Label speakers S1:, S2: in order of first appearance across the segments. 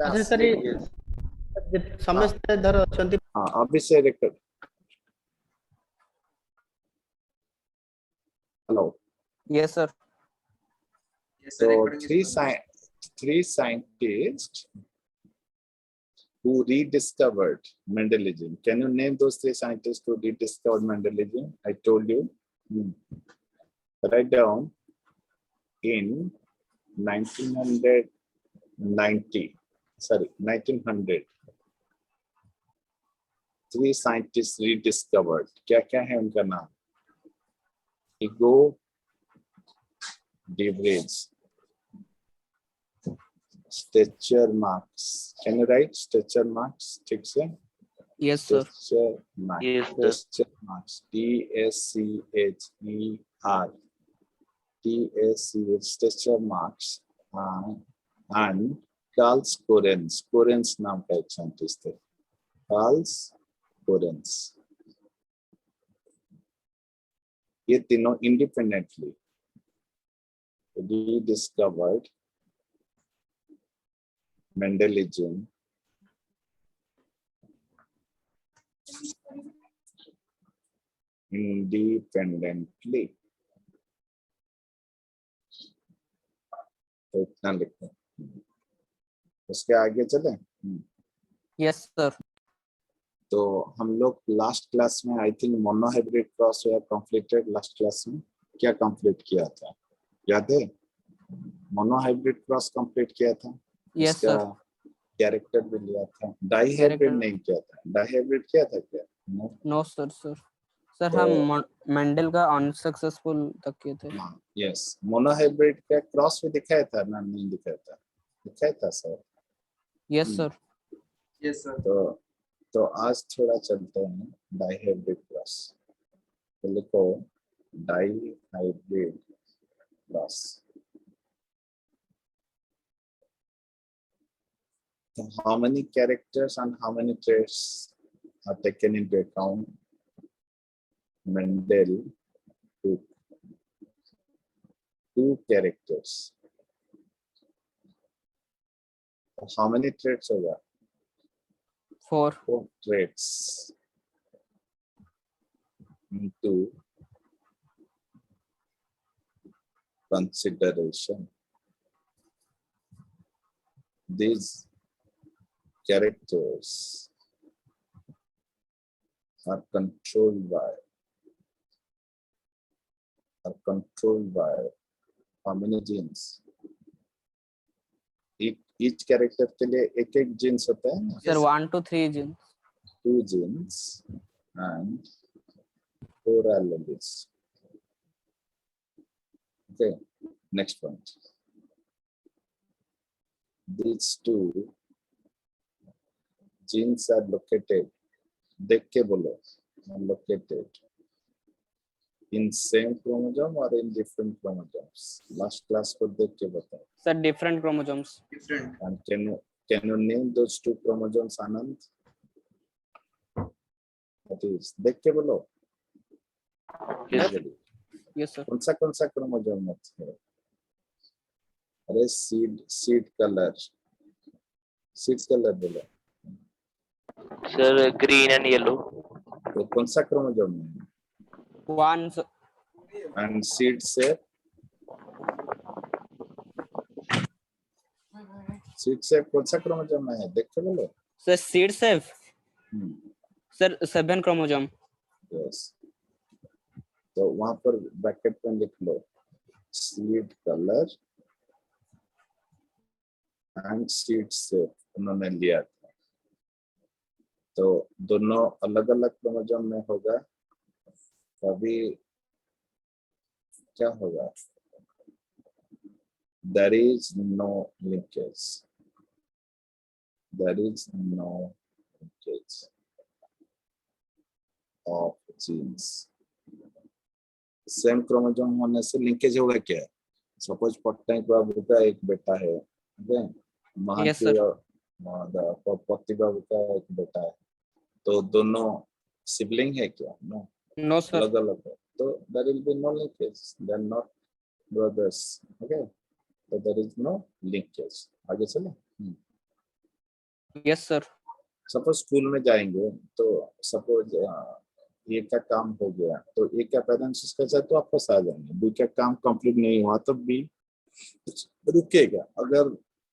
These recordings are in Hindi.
S1: अच्छा सर समस्त धर अछंती
S2: हाँ अभी से record hello
S3: Yes, sir.
S2: so three scientists who rediscovered Mendeleism. Can you name those three scientists who rediscovered Mendeleism? I told you. Write down in 1900 three scientists rediscovered. क्या है उनका नाम? Tycho Brahe, Stetscher Marx. Can you write Stetscher Marx? ठीक से?
S3: Yes, sir.
S2: Stetscher Marx.
S4: Yes, sir.
S2: Stetscher Marx. T-S-C-H-E-R. T-S-C-H. Stetscher Marx. And Karl Correns. Correns नाम का एक साइंटिस्ट है. Karl Correns. ये तीनों independently rediscovered Mendeleism independently. तो इतना लिखते हैं. उसके आगे चले.
S3: Yes, sir.
S2: तो हम लोग लास्ट क्लास में आई थिंक मोनोहाइब्रिड क्रॉस या कंप्लीटेड. लास्ट क्लास में क्या कंप्लीट किया था याद है? मोनोहाइब्रिड क्रॉस कंप्लीट किया था.
S3: Yes,
S2: इसका
S3: sir.
S2: कैरेक्टर भी लिया था. डाइहाइब्रिड नहीं किया था. डाइहाइब्रिड किया था क्या?
S3: No, sir, sir. सर
S2: तो-
S3: हम मेंडल का अनसक्सेसफुल तक किए थे.
S2: यस मोनोहाइब्रिड का क्रॉस भी दिखाया था ना? नहीं दिखाया था? दिखाया था sir.
S3: Yes, sir.
S4: Yes, sir.
S2: तो आज थोड़ा चलते हैं डाइहाइब्रिड क्रॉस. तो लिखो dihybrid cross. So how many characters and how many traits are taken into account? Mendel took 2 characters. So how many traits होगा?
S3: 4.
S2: 4 traits into consideration. These characters are controlled by how many genes? Each character के लिए एक genes होता है ना?
S3: Sir, 1 to 3 genes.
S2: 2 genes and 4 alleles. Okay, next point. These 2 genes are located. देख के बोलो. Located in same chromosome or in different chromosomes? Last class को देख के बताओ.
S3: Sir, different chromosomes.
S4: Different.
S2: And can you name those 2 chromosomes, Anand? That is, देख के बोलो.
S4: Yes.
S3: Yes, sir.
S2: कौन सा क्रोमोसोम है? अरे सीड कलर बोलो.
S4: Sir, green and yellow.
S2: तो कौन सा क्रोमोसोम है?
S3: 1.
S2: And seed से कौन सा क्रोमोसोम है? देख के बोलो.
S3: Sir, seed safe. Sir, 7 chromosome.
S2: Yes. तो वहां पर ब्रैकेट में लिख लो सीड कलर एंड सीड से उन्होंने लिया था. तो दोनों अलग अलग क्रोमोसोम में होगा तभी क्या होगा? There is no linkage. Of genes. Same chromosome होने से लिंकेज होगा क्या? सपोज पट्टनायक बाबू का एक बेटा है.
S3: Yes, sir.
S2: पति बाबू का एक बेटा है. तो दोनों सिबलिंग है क्या? नो.
S3: No, sir.
S2: अलग अलग है. तो there will be no linkage. They are not brothers. Okay. So there is no linkage. आगे चले.
S3: Yes sir.
S2: सपोज स्कूल में जाएंगे तो सपोज ए का काम हो गया तो ए का पेरेंट्स इसका चाहे तो वापस आ जाएंगे, बी का काम कंप्लीट नहीं हुआ तो बी रुकेगा। अगर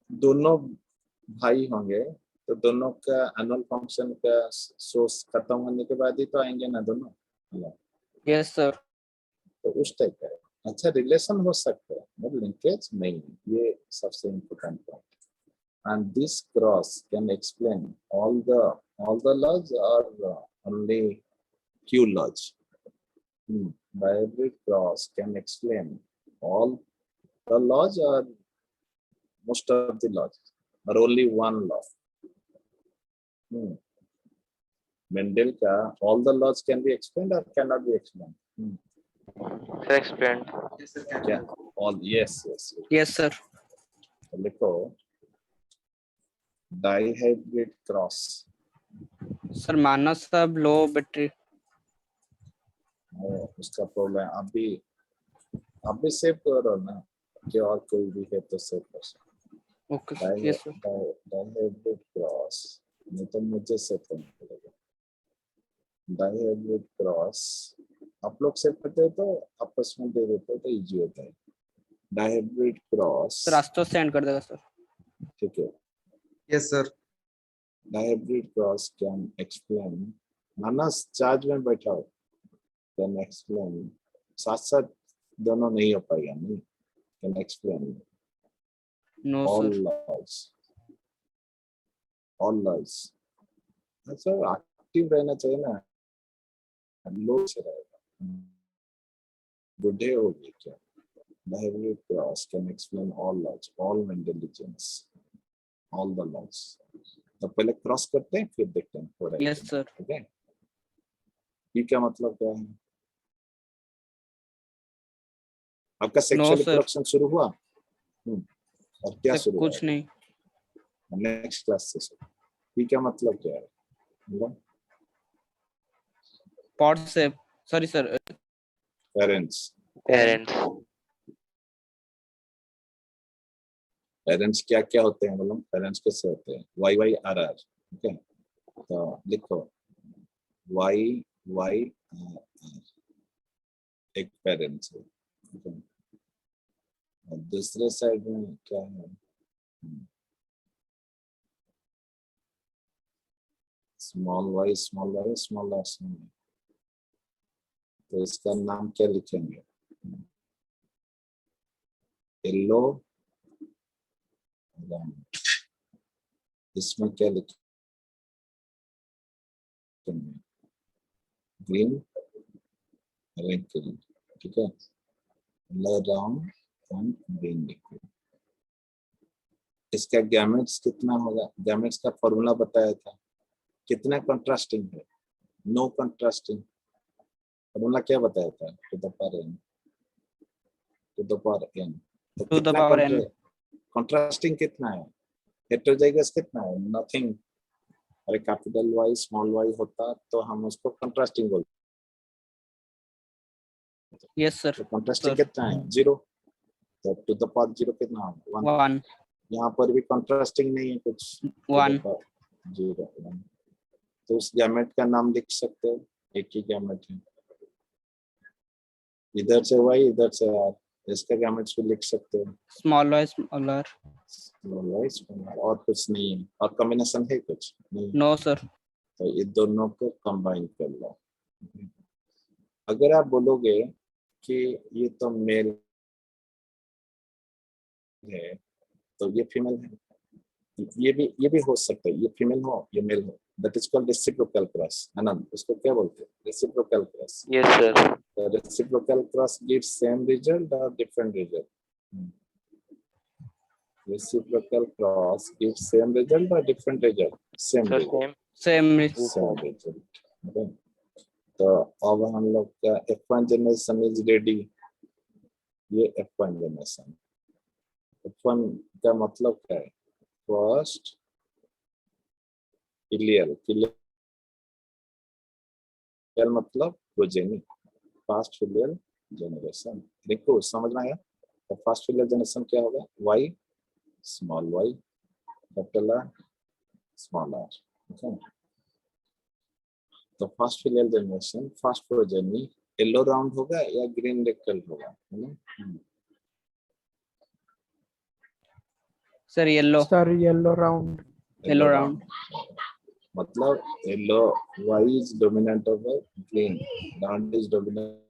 S2: दोनों भाई होंगे तो दोनों का एनुअल फंक्शन का सोर्स खत्म होने के बाद ही तो आएंगे ना दोनों।
S3: Yes sir.
S2: तो उस टाइप का है। अच्छा रिलेशन हो सकता है मगर लिंकेज नहीं, ये सबसे important point. And this cross can explain all the laws or only few laws. Hybrid cross can explain all the laws or most of the laws or only one law. Mendel ka all the laws can be explained or cannot be explained.
S4: Sir, explained.
S2: क्या all yes.
S3: Yes sir.
S2: तो लिखो डाइहाइब्रिड क्रॉस।
S3: सर मानस सब लो बैटरी।
S2: उसका प्रॉब्लम अभी सेव करो ना कि और कोई भी है तो सेव कर सकते।
S3: Okay yes sir.
S2: Dihybrid cross नहीं तो मुझे सेव करना पड़ेगा। डाइहाइब्रिड क्रॉस आप लोग सेव करते हो तो आपस में दे देते हो तो इजी होता है। डाइहाइब्रिड क्रॉस
S3: सर आज तो सेंड कर देगा सर।
S2: ठीक है।
S1: Yes sir.
S2: Dihybrid cross can explain, Manas charge में बैठा हो, कैन एक्सप्लेन साथ साथ दोनों नहीं हो पाएगा नहीं, can explain
S3: no
S2: all
S3: sir.
S2: laws, all laws। अच्छा एक्टिव रहना चाहिए ना, लोग से रहेगा। बुढ़े हो गए क्या? Behavioral class can explain all laws, all intelligence, all the laws। तो पहले क्रॉस करते हैं फिर देखते हैं थोड़ा।
S3: Yes sir.
S2: ओके ये क्या मतलब क्या है? आपका सेक्सुअल
S3: sir।
S2: रिप्रोडक्शन शुरू हुआ? और क्या
S3: सर
S2: शुरू हुआ?
S3: कुछ नहीं।
S2: नेक्स्ट क्लास से ये क्या मतलब क्या है?
S3: पॉट से सॉरी सर।
S2: पेरेंट्स क्या क्या होते हैं मतलब पेरेंट्स कैसे होते हैं? Y Y R R. Okay तो लिखो वाई वाई एक पेरेंट्स है, okay? और दूसरे साइड में क्या है? Small Y small are small. तो इसका नाम क्या लिखेंगे? येलो। इसमें क्या लिखेंगे? Green red. ठीक है राउंड एंड ग्रीन लिखो। इसका गैमेट्स कितना होगा? गैमेट्स का फॉर्मूला बताया था। कितना कंट्रास्टिंग है? No contrasting. फॉर्मूला क्या बताया था? To the power n। To the power n तो
S3: टू द
S2: कितना
S3: पावर n।
S2: कंट्रास्टिंग कितना है? हेटेरोजाइगस कितना है? नथिंग। अरे कैपिटल वाई स्मॉल वाई होता तो हम उसको कंट्रास्टिंग बोलते।
S3: Yes sir.
S2: तो कंट्रास्टिंग कितना है? 0। तो टू द पावर 0 कितना होगा? 1।
S3: 1
S2: यहाँ पर भी कंट्रास्टिंग नहीं है कुछ।
S3: 1
S2: 0 1। तो उस गैमेट का नाम लिख सकते हो, एक ही गैमेट है। इधर से वाई इधर से आर, इसका गैमेट्स भी लिख सकते हो।
S3: Small y small r।
S2: और कुछ नहीं है और कॉम्बिनेशन है कुछ नहीं।
S3: No sir.
S2: तो ये दोनों को कंबाइन कर लो। अगर आप बोलोगे कि ये तो मेल है तो ये फीमेल है, ये भी हो सकता है, ये फीमेल हो ये मेल हो। That is called reciprocal cross. Anand उसको क्या बोलते हैं? Reciprocal cross.
S4: Yes, sir.
S2: The reciprocal cross gives same result or different result? Reciprocal cross gives same result or different result? Same
S4: Sir,
S2: result.
S4: same.
S3: Same.
S2: Same result. Okay. तो अब हम लोग का F1 जनरेशन इज रेडी। ये F1 जनरेशन। F1 का मतलब क्या है? First filial. फिलियल मतलब प्रोजेनी। Fast filial generation. देखो समझ में आया? तो फास्ट फिलियल जनरेशन क्या होगा? y small y capital R small R. Okay, तो first filial generation, first progeny yellow round होगा या ग्रीन रेक्टल होगा, है ना?
S3: Sir yellow
S1: Sir, yellow round.
S3: Yellow round
S2: मतलब yellow Y is dominant over green, round is dominant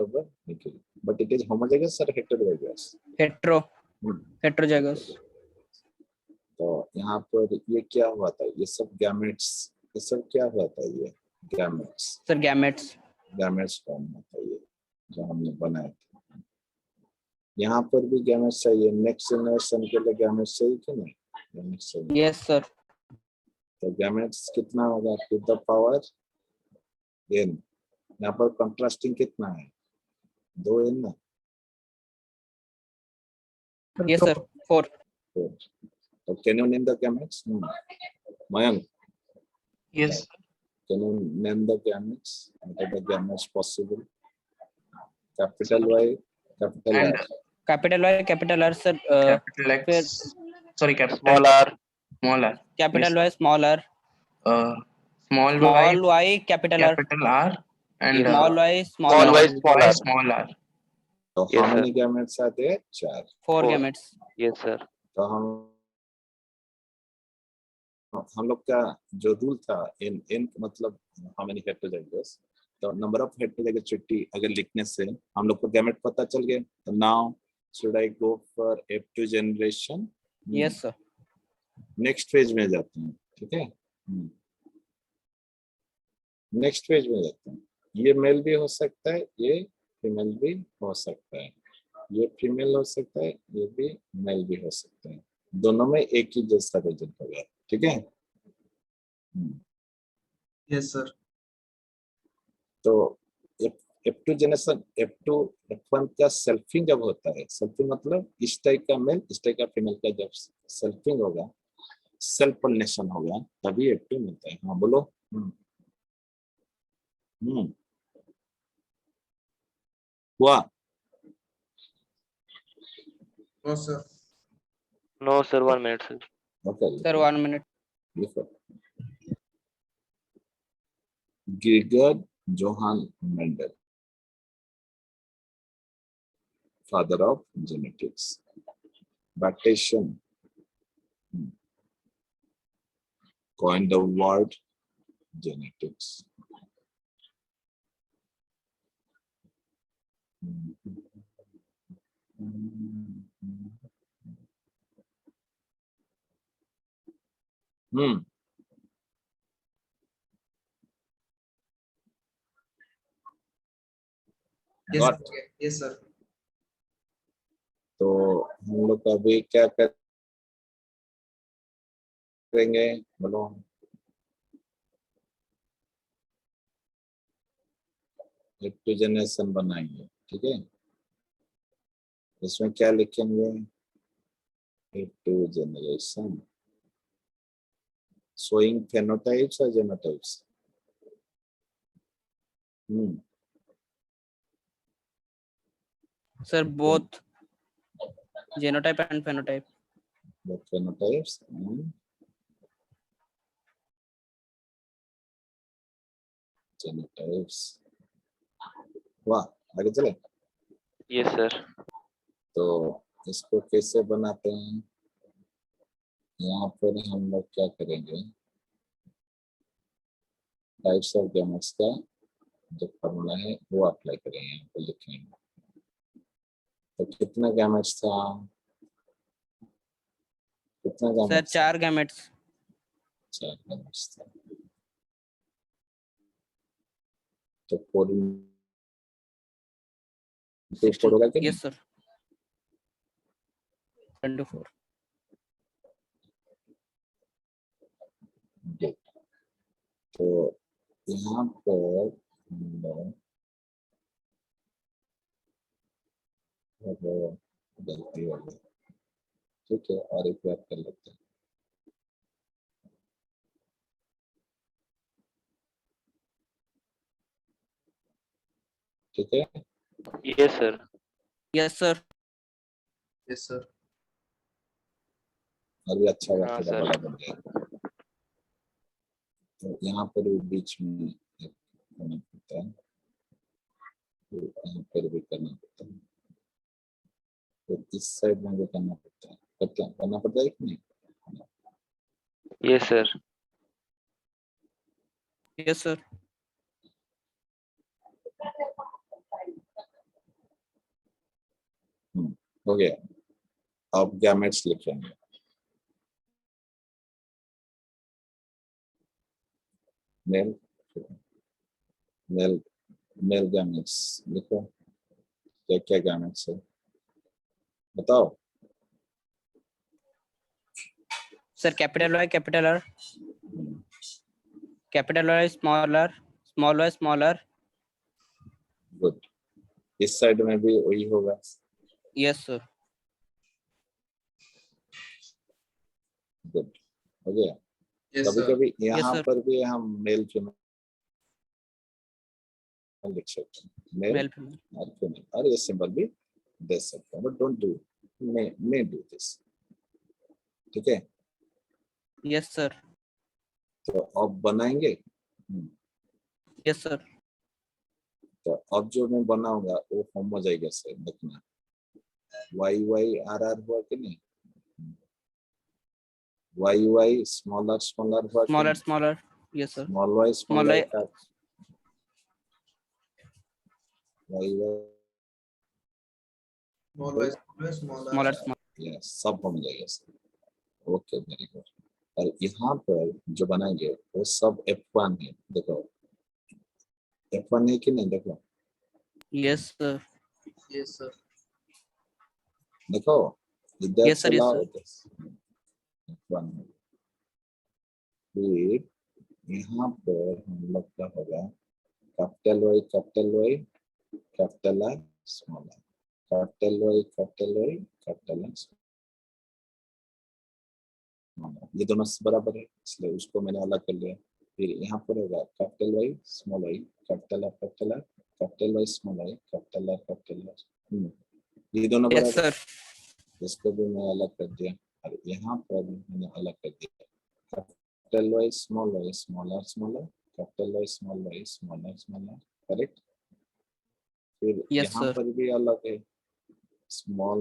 S2: over निकल, बट इट इज होमोजेगस और हेटेरोजेगस?
S3: हेट्रोजाइगस।
S2: तो यहाँ पर ये क्या हुआ था, ये सब गैमेट्स, ये सब क्या हुआ था, ये gametes,
S3: sir gametes.
S2: Gametes form होता है ये जो हमने बनाए थे। यहाँ पर भी गैमेट्स चाहिए, नेक्स्ट जनरेशन के लिए गैमेट्स चाहिए कि नहीं? गैमेट्स चाहिए।
S3: Yes sir.
S2: तो गैमेट्स कितना होगा, टू द पावर n। यहाँ पर कंट्रास्टिंग कितना है, 2n ना?
S1: Sir,
S3: yes sir 4।
S2: 4। तो can you name the gametes? Mayank,
S4: Yes.
S2: can you name the gametes? What are the gametes possible? Capital Y, capital
S4: And
S2: R.
S3: Capital Y capital R sir.
S4: capital
S3: फिर
S4: X. Sorry, capital
S5: Small
S4: X,
S5: r,
S4: small r.
S3: Capital Y small are,
S4: Small y,
S3: small Y capital R,
S4: capital R, and
S3: small Y small
S5: small
S3: R.
S5: y, small
S4: y,
S5: r.
S4: small r.
S2: तो
S5: Yes,
S2: how
S5: sir.
S2: many gametes are there? 4।
S3: 4
S5: Four.
S3: Gametes.
S5: Yes, sir.
S2: तो हम लोग का जो रूल था, n मतलब how many heterozygotes, तो नंबर ऑफ हेटेरोजाइगोसिटी अगर लिखने से हम लोग को गैमेट पता चल गया। तो now should I go for F2 generation?
S3: Yes sir.
S2: Next phase में जाते हैं, ठीक है? नेक्स्ट पेज में जाते हैं। ये मेल भी हो सकता है, ये फीमेल भी हो सकता है, ये फीमेल हो सकता है, ये भी मेल भी हो सकता है, दोनों में एक ही जैसा रिजल्ट होगा, ठीक है?
S6: Yes sir.
S2: तो F2 जनरेशन, F2 F1 का सेल्फिंग जब होता है, सेल्फिंग मतलब इस टाइप का मेल इस टाइप का फीमेल का जब सेल्फिंग होगा, सेल्फ पोलिनेशन होगा, तभी F2 मिलता है। हाँ बोलो। हुआ?
S6: No sir.
S5: No, sir. 1 minute, sir.
S2: Okay
S3: sir 1 minute.
S2: लिखो। Gregor Johann Mendel, father of genetics. Bartesian coined the word genetics.
S6: Yes
S2: Got?
S6: Sir. Yes sir.
S2: तो हम लोग अभी क्या करेंगे, बोलो? F2 जनरेशन बनाएंगे, ठीक है? इसमें क्या लिखेंगे? F2 generation showing phenotypes or genotypes?
S3: Sir both genotype and phenotype.
S2: Both phenotypes and genotypes. वाह, आगे चले।
S5: Yes, sir.
S2: तो इसको कैसे बनाते हैं? यहाँ पर हम लोग क्या करेंगे, टाइप्स ऑफ गैमेट्स का जो फॉर्मूला है वो अप्लाई करेंगे, यहाँ पर लिखेंगे। तो कितना गैमेट्स था, कितना
S3: सर
S2: गैमेट्स?
S3: 4 गैमेट्स।
S2: 4 गैमेट्स था। तो 4 होगा कि
S3: यस सर 24।
S2: नहीं? तो यहाँ पर हम लोग गलती हो गई, ठीक है, और एक बार कर लेते हैं। ठीक है,
S5: Yes, sir.
S3: Yes sir.
S6: Yes sir.
S2: और भी अच्छा होगा,
S5: हाँ,
S2: थोड़ा
S5: सर।
S2: बड़ा बन जाएगा। तो यहाँ पर भी बीच में एक करना पड़ता है, तो यहाँ पर भी करना पड़ता है, तो इस साइड में भी करना पड़ता है, करना पड़ता है कि नहीं?
S5: Yes, sir.
S3: Yes, sir.
S2: हो गया। अब गैमेट्स लिखेंगे। मेल मेल मेल गैमेट्स लिखो। क्या क्या गैमेट्स है बताओ।
S3: Sir, capital Y, capital R, capital Y, small r, small y, small r.
S2: Good. इस साइड में भी वही होगा।
S3: Yes, sir.
S2: गुड, हो गया।
S6: Yes,
S2: कभी
S6: sir.
S2: कभी यहाँ
S3: sir.
S2: पर भी हम मेल फीमेल लिख सकते हैं, मेल
S3: Male, female.
S2: और फीमेल, और ये सिंबल भी दे सकते हैं, but don't do, may do this. ठीक है,
S3: Yes, sir.
S2: तो अब बनाएंगे।
S3: Yes, sir.
S2: तो अब जो मैं बनाऊंगा वो होमोजाइगस है, देखना। वाई वाई आर आर हुआ कि नहीं? वाई वाई स्मॉलर स्मॉलर हुआ कि
S3: Smaller,
S2: नहीं?
S3: smaller. Yes, sir.
S2: Small Y
S3: Small
S2: smaller
S3: y,
S2: का Y Y
S6: Small y, small y, small r.
S3: smaller, small.
S2: Yes, सब होमोजाइगस। Okay, very good. और यहाँ पर जो बनाएंगे वो सब F1 है, देखो F1 है कि नहीं? देखो
S3: Yes, sir.
S6: Yes, sir.
S2: देखो, इधर
S3: Yes, sir. Yes,
S2: चलाओ,
S3: sir.
S2: इधर F1 है। फिर यहाँ पर हम लोग का होगा capital Y capital Y capital I small I, capital Y capital Y capital I small I. ये दोनों बराबर है, इसलिए उसको मैंने अलग कर लिया। फिर यहाँ पर होगा capital Y small I capital I capital I capital Y small I capital I capital I. ये दोनों
S3: Yes,
S2: बराबर,
S3: sir.
S2: इसको भी मैं अलग कर दिया, और यहाँ पर भी मैंने अलग कर दिया। Capital Y small i smaller capital Y small i smaller, correct. फिर
S3: Yes,
S2: यहाँ
S3: sir.
S2: पर भी अलग है, small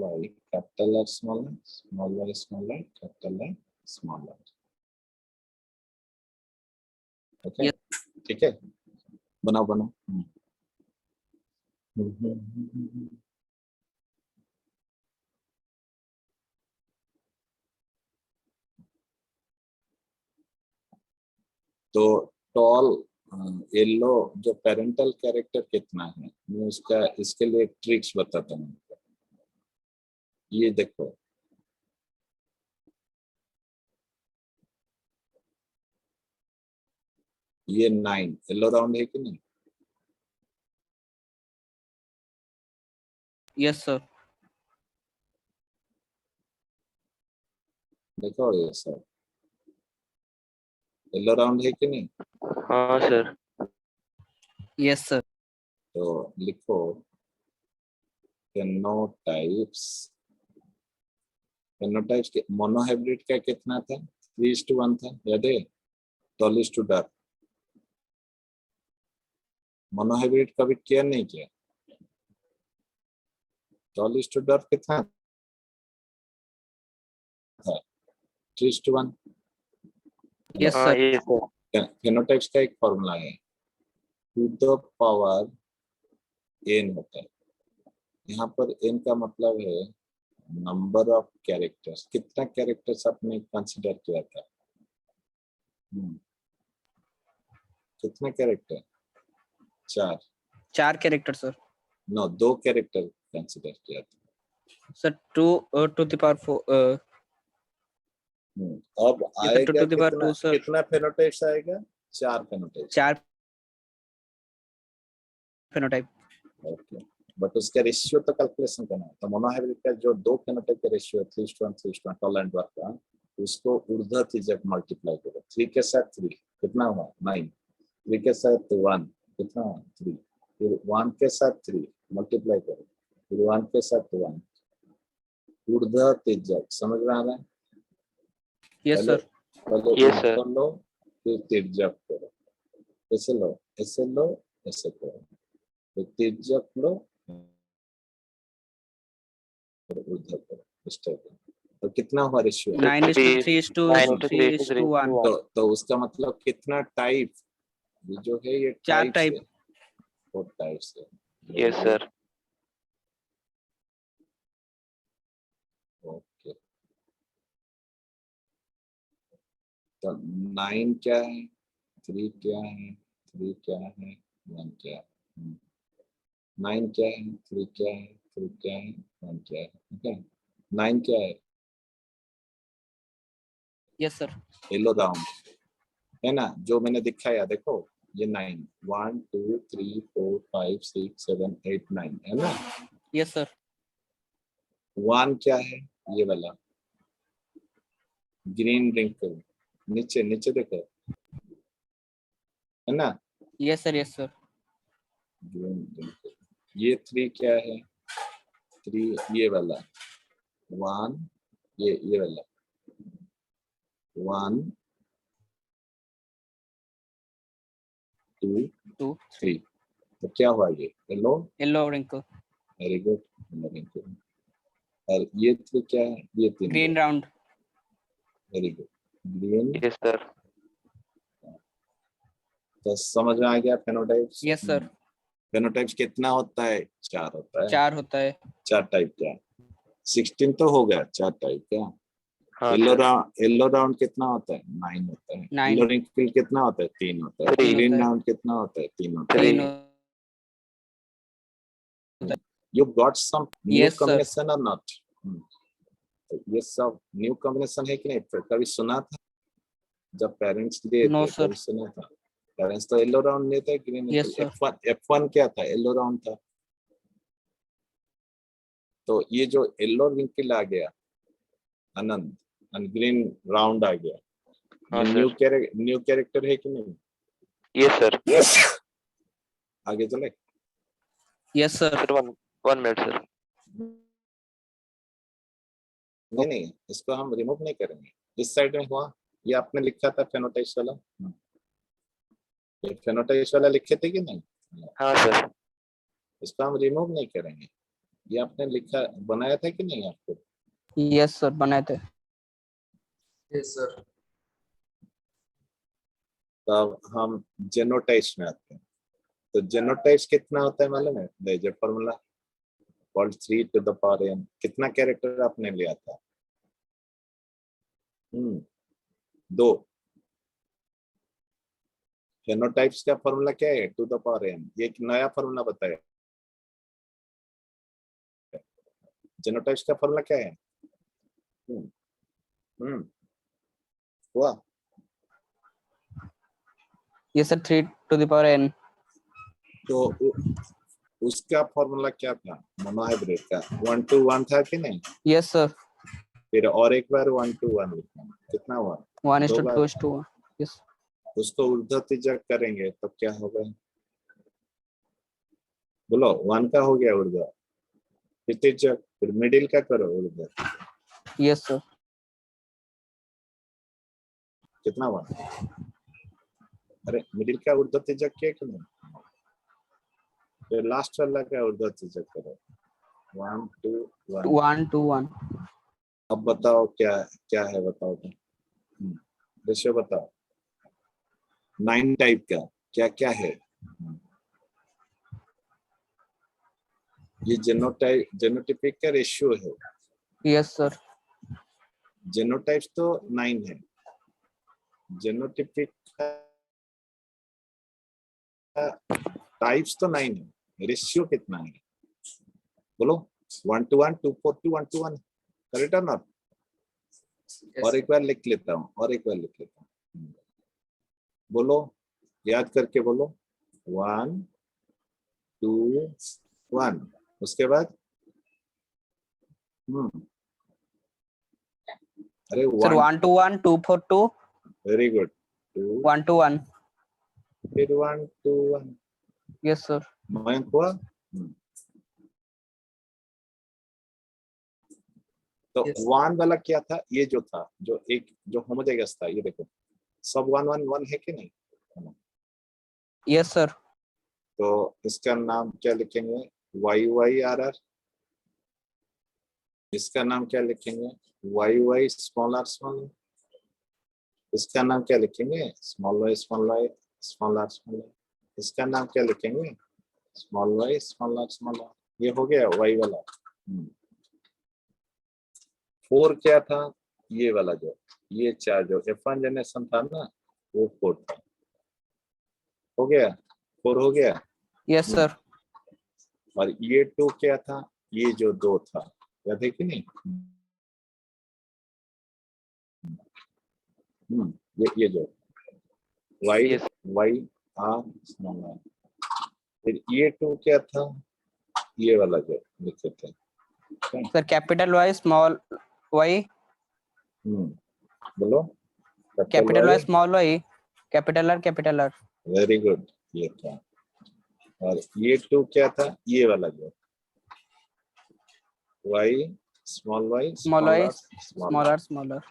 S2: I capital R small I capital I small i. Okay, ठीक है, बनाओ बनाओ। तो टॉल येलो जो पेरेंटल कैरेक्टर कितना है, मैं उसका इसके लिए ट्रिक्स बताता हूँ। ये देखो, ये 9 येलो राउंड है कि नहीं?
S3: Yes, sir.
S2: देखो ये सब येलो राउंड है कि नहीं?
S5: हाँ, सर।
S3: Yes, sir.
S2: तो लिखो फेनोटाइप्स। फेनोटाइप्स के मोनोहाइब्रिड का कितना था? 3:1 था, याद है? Tall to dark. मोनोहाइब्रिड कभी केयर नहीं किया। टॉल टू डार्क कितना था? 3:1।
S3: Yes,
S5: हाँ,
S3: sir.
S5: ये सर।
S2: फेनोटाइप्स का एक फॉर्मूला है, टू द पावर n होता है। यहाँ पर n का मतलब है नंबर ऑफ कैरेक्टर्स, कितना कैरेक्टर्स आपने कंसीडर किया था? कितना character? 4।
S3: 4 characters, sir.
S2: No, 2 character consider किया था।
S3: Sir, 2 to the power 4.
S2: अब
S3: Yes, sir.
S2: आएगा
S3: 2 to the power
S2: कितना?
S3: 2, sir.
S2: कितना फेनोटाइप्स आएगा? 4 फेनोटाइप्स।
S3: 4 phenotype.
S2: ओके, बट उसका रेशियो तो कैलकुलेशन करना है। तो मोनोहाइब्रिड का जो 2 फेनोटाइप का रेशियो 3:1 टॉल एंड डार्क का, उसको ऊर्ध्व तिर्यक मल्टीप्लाई करो। 3 के साथ 3 कितना हुआ? 9। 3 के साथ 1 कितना हुआ? 3। फिर 1 के साथ 3 मल्टीप्लाई करो, फिर 1 के साथ 1 ऊर्ध्व तिर्यक। समझ में आ रहा है?
S3: Yes, sir.
S2: पहले
S5: Yes, sir.
S2: ऊर्ध्व लो फिर तिर्यक करो, ऐसे लो ऐसे लो ऐसे करो, फिर तिर्यक लो फिर ऊर्ध्व करो, इस टाइप का। तो कितना हुआ रेशियो?
S3: 9:3:1.
S2: तो उसका मतलब कितना टाइप, ये जो है ये
S3: 4
S2: टाइप
S3: टाइप.
S2: है, 4 टाइप्स है।
S5: Yes, sir.
S2: ओके, तो 9 क्या है, 3 क्या है, 3 क्या है, 1 क्या है, 9 क्या है, 3 क्या है, 3 क्या है, 1 क्या है, ठीक है। 9 क्या है,
S3: Yes, sir.
S2: येलो राउंड है ना, जो मैंने दिखाया देखो, ये 9, 1 2 3 4 5 6 7 8 9 है ना।
S3: Yes, sir.
S2: 1 क्या है, ये वाला ग्रीन रिंकल, नीचे नीचे देखो है ना,
S3: Yes, sir. Yes, sir.
S2: Green wrinkle. ये 3 क्या है, 3 ये वाला 1, ये वाला 1 2
S3: 2.
S2: 3, तो क्या हुआ, ये yellow,
S3: Yellow wrinkle.
S2: Very good, और ये 3 क्या है, ये 3
S3: Green round.
S2: Very good, green.
S5: Yes, sir.
S2: तो समझ में आ गया फेनोटाइप्स?
S3: Yes, sir.
S2: फेनोटाइप्स कितना होता है, 4 होता है।
S3: 4 होता है.
S2: 4 टाइप क्या, 16 तो हो गया 4 टाइप क्या।
S5: हाँ,
S2: येलो
S5: sir.
S2: राउंड कितना होता है, 9 होता है।
S3: 9.
S2: येलो रिंकल कितना होता है, 3 होता है।
S5: 3
S2: ग्रीन
S3: होता है.
S2: राउंड कितना होता है, 3 होता है।
S3: 3
S5: 3.
S2: You got some new
S3: Yes, sir.
S2: combination or not? तो ये सब न्यू कॉम्बिनेशन है कि नहीं, तो कभी सुना था जब पेरेंट्स दिए
S3: No,
S2: थे,
S3: sir.
S2: कभी सुना था? पेरेंट्स तो येलो राउंड नहीं था, ग्रीन
S3: Yes, sir.
S2: F1 क्या था, येलो राउंड था। तो ये जो येलो रिंकल आ गया आनंद, और ग्रीन राउंड आ गया,
S5: हाँ,
S2: ये न्यू कैरेक्टर है कि नहीं?
S5: Yes, sir.
S2: आगे चले।
S3: Yes, sir.
S5: Sir, one minute, sir.
S2: नहीं, इसको हम रिमूव नहीं करेंगे। इस साइड में हुआ, ये आपने लिखा था फेनोटाइप्स वाला, ये फेनोटाइप्स वाला लिखे थे कि नहीं?
S5: हाँ, sir.
S2: इसको हम रिमूव नहीं करेंगे, ये आपने लिखा बनाया था कि नहीं आपको?
S3: Yes, sir. बनाए थे.
S6: Yes, sir.
S2: तब हम जेनोटाइप्स में आते हैं। तो जेनोटाइप्स कितना होता है मालूम है? जो formula called 3 to the power n, कितना कैरेक्टर आपने लिया था? 2। फेनोटाइप्स का फॉर्मूला क्या है, टू द पावर n। ये एक नया फॉर्मूला बताया। जेनोटाइप्स का फॉर्मूला क्या है? हुआ?
S3: Yes, sir. 3 to the power n.
S2: तो उसका फॉर्मूला क्या था, मोनोहाइब्रिड का? 1 to 1 था कि नहीं?
S3: Yes, sir.
S2: फिर और एक बार 1 to 1 लिखना, कितना हुआ?
S3: 1:2:1. Yes.
S2: उसको ऊर्ध्व तिर्यक करेंगे तो क्या होगा, बोलो? 1 का हो गया ऊर्ध्व, फिर तिर्यक, फिर मिडिल का करो ऊर्ध्व,
S3: Yes, sir.
S2: कितना हुआ? अरे मिडिल का ऊर्ध्व तिर्यक किया कि नहीं? फिर लास्ट वाला का ऊर्ध्व तिर्यक करो, 1 to 1।
S3: 1:1.
S2: अब बताओ क्या क्या है, बताओ तो रेशियो बताओ। 9 टाइप का क्या क्या है? ये जेनोटाइप का रेशियो है।
S3: Yes, sir.
S2: जेनोटाइप्स तो 9 है, जेनोटिपिक टाइप्स तो 9 है, रेशियो कितना है बोलो? 1 to 1, 2 to 1 to 1, करेक्ट है ना?
S6: Yes,
S2: और एक बार लिख लेता हूँ, बोलो, याद करके बोलो। 1 2 1, उसके बाद अरे
S3: Sir, 1:1, 2:4:2.
S2: Very good, 2
S3: 1:1.
S2: फिर 1 to 1।
S3: Yes, sir.
S2: मयंक हुआ? तो
S6: Yes.
S2: वन वाला क्या था, ये जो था, जो एक जो होमोजाइगस था, ये देखो सब वन वन वन है कि नहीं?
S3: yes sir,
S2: तो इसका नाम क्या लिखेंगे? Y Y R R. इसका नाम क्या लिखेंगे? Y Y small are small. इसका नाम क्या लिखेंगे? Small Y small are small r. इसका नाम क्या लिखेंगे? Small Y small are small r. ये हो गया वाई वाला। 4 क्या था? ये वाला जो, ये 4 जो F1 जनरेशन था ना, वो 4 था। हो गया, 4 हो गया।
S3: yes sir,
S2: और ये 2 क्या था? ये जो 2 था, याद है कि नहीं? ये जो Y
S5: Yes.
S2: Y R small r. फिर ये 2 क्या था? ये वाला जो लिखे थे।
S3: sir capital Y small y,
S2: बोलो।
S3: capital Y small y, capital R,
S2: very good, ये था। और ये 2 क्या था? ये वाला जो Y small Y
S3: small y
S2: small are.
S3: small r,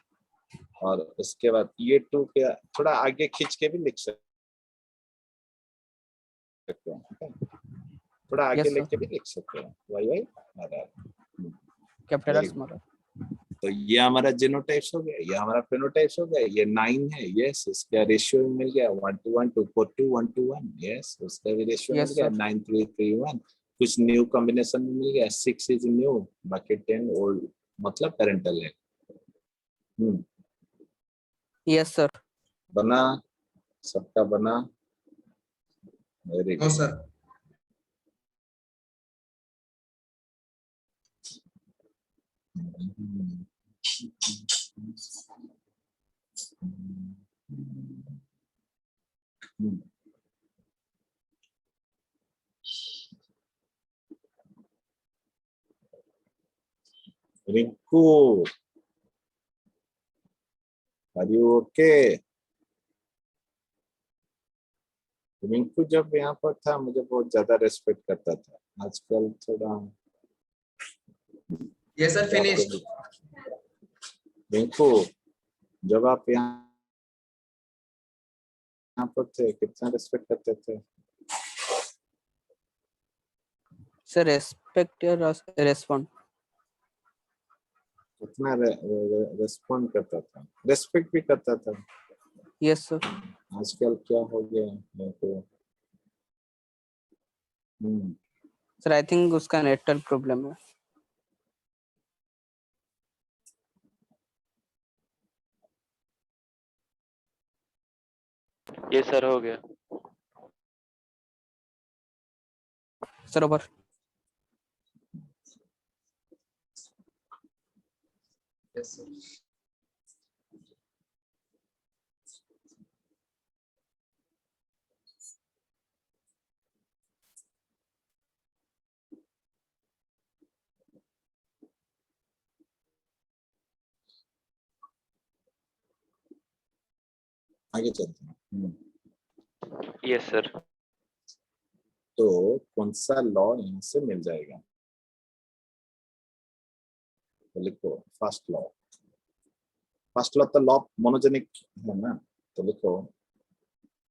S2: और उसके बाद ये 2 क्या, थोड़ा आगे खींच के भी लिख सकते हो, थोड़ा आगे
S3: Yes,
S2: लिख
S3: sir.
S2: के भी लिख सकते हो, Y Y R R.
S3: capital R
S2: Very
S3: small r,
S2: तो ये हमारा जीनोटाइप्स हो गया, ये हमारा फेनोटाइप्स हो गया। ये 9 है, यस। इसका रेशियो मिल गया 1:1, 2:4, 1:1, यस। उसका भी रेशियो
S3: Yes,
S2: मिल गया
S3: sir.
S2: 9:3:3:1। कुछ न्यू कॉम्बिनेशन में मिल गया, 6 इज न्यू, बाकी 10 ओल्ड, मतलब पेरेंटल है।
S3: yes sir,
S2: बना, सबका बना। Very
S6: No,
S2: good.
S6: sir.
S2: Rinku, are you okay? Rinku जब यहाँ पर था मुझे बहुत ज्यादा रेस्पेक्ट करता था, आजकल थोड़ा।
S6: Yes, sir. Finished.
S2: रिंकू, जब आप यहाँ पर थे कितना रेस्पेक्ट करते थे?
S3: sir respect your respond,
S2: कितना रेस्पॉन्ड करता था, रेस्पेक्ट भी करता था।
S3: yes sir,
S2: आजकल क्या हो गया है तो
S3: sir I think उसका नेटवर्क प्रॉब्लम है।
S5: Yes sir, हो गया।
S3: sir over,
S6: Yes, sir.
S2: आगे चलते हैं।
S5: Yes sir.
S2: तो कौन सा लॉ यहाँ से मिल जाएगा? तो लिखो फर्स्ट लॉ। फर्स्ट लॉ तो लॉ मोनोजेनिक है ना, तो लिखो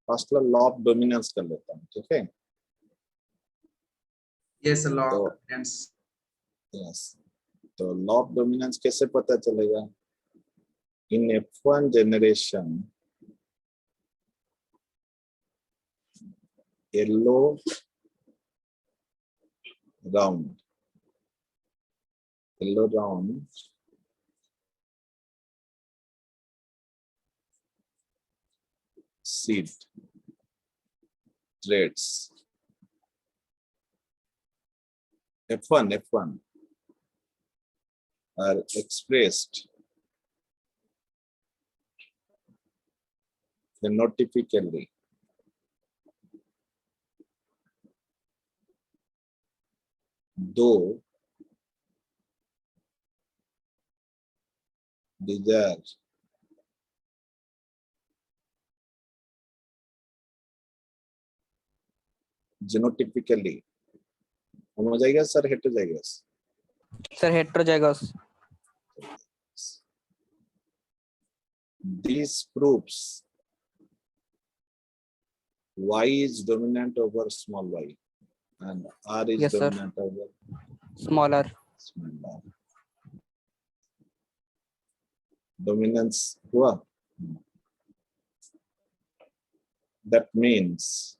S2: फर्स्ट लॉ ऑफ डोमिनेंस कर लेता हूँ, ठीक है?
S6: Yes, sir. Law
S2: तो
S6: of dominance.
S2: यस, तो लॉ ऑफ डोमिनेंस कैसे पता चलेगा? इन F1 generation yellow round seed traits F1 are expressed phenotypically though these are genotypically हो जाएगा सर, हेट हो जाएगा।
S3: sir heterozygous,
S2: This proves y is dominant over small y and r is
S3: Yes, sir.
S2: dominant over
S3: Smaller.
S2: small r. Dominance हुआ? That means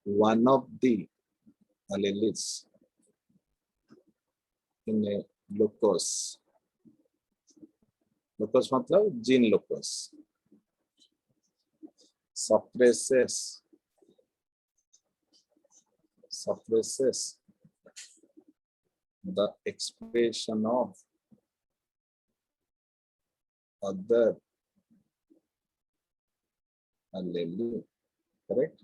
S2: one of the alleles in a locus, locus मतलब gene locus, suppresses the expression of other allele, correct?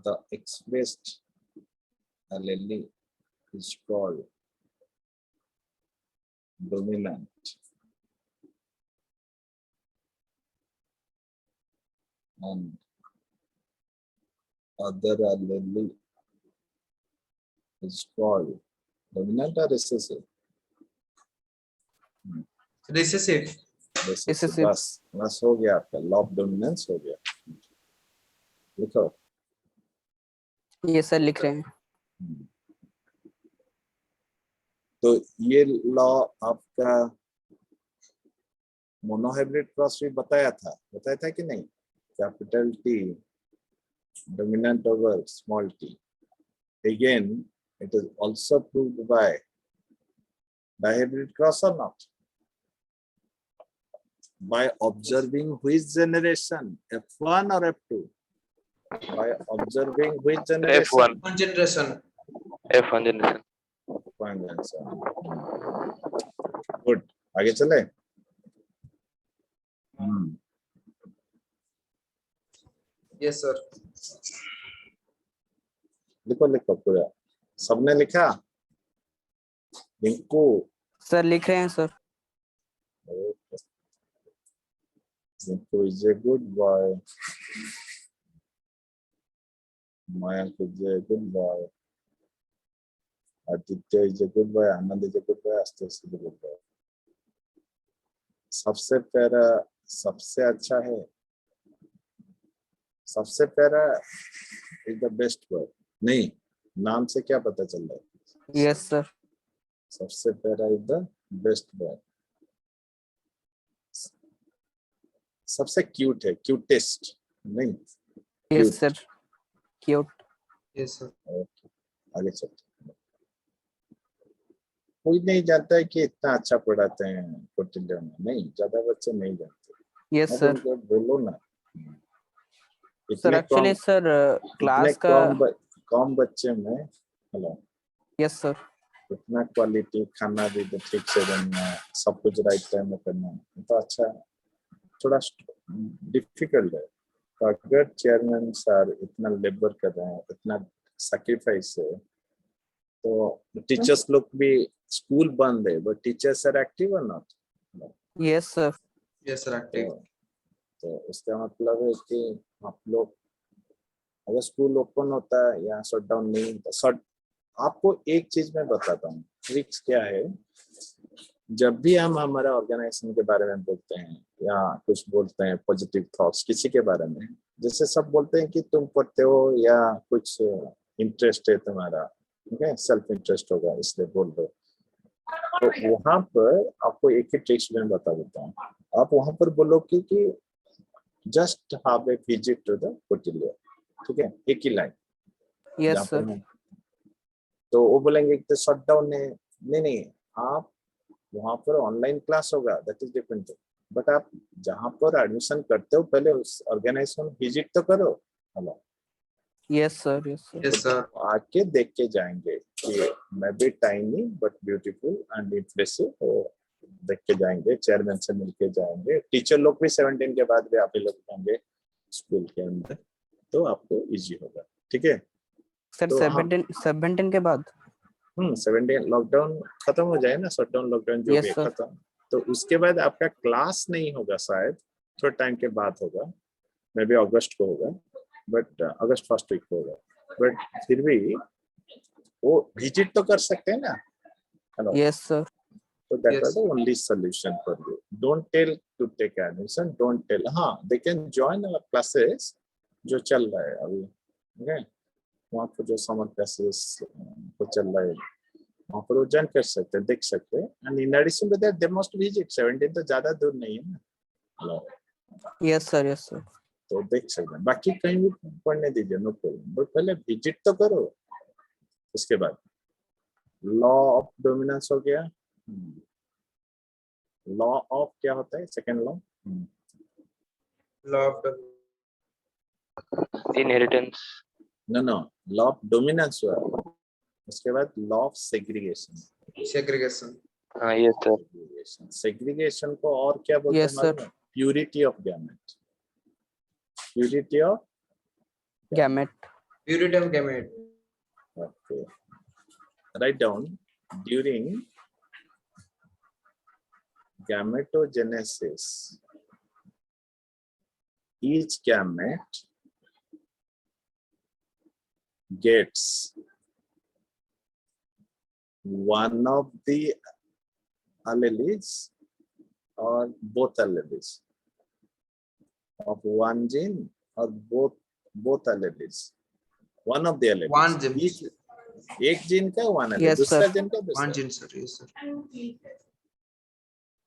S2: The expressed allele is called dominant. And other allele is called dominant or recessive?
S6: Recessive.
S3: Recessive.
S2: बस हो गया आपका लॉ ऑफ डोमिनेंस हो गया. लिखो.
S3: ये सर लिख रहे हैं.
S2: तो ये लॉ आपका मोनोहाइब्रिड क्रॉस भी बताया था कि नहीं? Capital T dominant over small t. Again, it is also proved by dihybrid cross or not? By observing which generation, F1 or F2? By observing which generation?
S5: F1.
S6: One generation.
S5: F1 generation.
S2: F1 generation. Good. आगे चले.
S6: Yes, sir.
S2: लिखो पूरा. सबने लिखा? रिंकू.
S3: सर लिख रहे हैं sir.
S2: Okay. Rinku is a good boy. Mayank is a good boy. Aditya is a good boy. Anand is a good boy. Astos is a good boy. सबसे प्यारा सबसे अच्छा है. सबसे प्यारा is the best word. नहीं, नाम से क्या पता चल रहा है?
S3: Yes sir.
S2: सबसे प्यारा is the best word. सबसे क्यूट है, क्यूटेस्ट नहीं.
S3: Yes sir. Cute.
S6: Yes, sir.
S2: Okay, आगे चलते. कोई नहीं जानता है कि इतना अच्छा पढ़ाते हैं कौटिल्य में. नहीं, ज्यादा बच्चे नहीं जानते.
S3: Yes sir.
S2: बोलो ना.
S3: सर एक्चुअली सर क्लास का
S2: कम बच्चे में. हेलो.
S3: Yes sir.
S2: इतना क्वालिटी खाना भी तो ठीक से बनना, सब कुछ राइट टाइम में करना, तो अच्छा. थोड़ा डिफिकल्ट है. तो अगर चेयरमैन सर इतना लेबर कर रहे हैं, इतना सैक्रिफाइस है, तो टीचर्स लोग भी स्कूल बंद है, बट टीचर्स आर एक्टिव और not?
S3: Yes sir.
S6: Yes, sir. Active.
S2: तो इसका मतलब है कि आप लोग अगर स्कूल ओपन होता है या शट डाउन नहीं होता. आपको एक चीज मैं बताता हूँ, ट्रिक्स क्या है. जब भी हम हमारा ऑर्गेनाइजेशन के बारे में बोलते हैं या कुछ बोलते हैं पॉजिटिव थॉट्स किसी के बारे में, जैसे सब बोलते हैं कि तुम पढ़ते हो या कुछ इंटरेस्ट है तुम्हारा, ठीक है, सेल्फ इंटरेस्ट होगा इसलिए बोल दो. तो वहां पर आपको एक ही ट्रिक्स मैं बता देता हूँ. आप वहां पर बोलो कि just have a visit to the Kautilya, ठीक है, एक ही लाइन.
S3: Yes sir.
S2: तो वो बोलेंगे कि शट डाउन है. नहीं, आप वहां पर ऑनलाइन क्लास होगा, दैट इज डिफरेंट. बट आप जहां पर एडमिशन करते हो पहले उस ऑर्गेनाइजेशन विजिट तो करो. Hello.
S3: Yes sir. Yes sir.
S6: Yes, sir.
S2: आके देख के जाएंगे कि मैं भी tiny but beautiful and impressive, तो देख के जाएंगे. चेयरमैन से मिलके जाएंगे. टीचर लोग भी 17 के बाद भी आप ही लोग होंगे स्कूल के अंदर, तो आपको इजी होगा. ठीक है
S3: सर.
S2: तो
S3: 17 के बाद
S2: 17 लॉकडाउन खत्म हो जाए ना, शटडाउन लॉकडाउन जो
S3: Yes,
S2: भी
S3: sir.
S2: खत्म, तो उसके बाद आपका क्लास नहीं होगा, शायद थोड़ा टाइम के बाद होगा, मे बी अगस्त को होगा. बट अगस्त फर्स्ट वीक होगा, बट फिर भी वो विजिट तो कर सकते हैं ना। Hello,
S1: Yes, sir.
S2: so that
S6: Yes.
S2: was the only solution for you. Don't tell to take admission, don't tell. हाँ, they can join our classes जो चल रहा है अभी, okay? वहाँ पर जो समर क्लासेस को चल रहा है वहाँ पर वो ज्वाइन कर सकते हैं, देख सकते हैं। And in addition to that they must visit. 17 तो ज्यादा दूर नहीं है ना। Hello,
S1: Yes, sir. Yes, sir.
S2: तो देख सकते हैं, बाकी कहीं भी पढ़ने दीजिए, नो प्रॉब्लम, बट पहले विजिट तो करो। उसके बाद लॉ ऑफ डोमिनेंस हो गया। लॉ ऑफ क्या होता है? Second law
S6: Law of
S5: inheritance.
S2: No, law of dominance हुआ। उसके बाद लॉ ऑफ सेग्रीगेशन।
S6: segregation.
S5: हाँ यस सर।
S2: सेग्रीगेशन को और क्या बोलते
S1: Yes,
S2: हैं?
S1: sir.
S2: Purity of gamete. Purity of
S1: Gamete.
S6: Purity of gamete.
S2: okay. Write down during gametogenesis each gamete gets one of the alleles or both alleles of one gene or both alleles, one of the alleles.
S6: One gene.
S2: Each एक जीन का वन एलेल,
S1: Yes,
S2: दूसरा
S1: sir.
S2: जीन का दूसरा।
S6: One gene, sir. Yes, sir.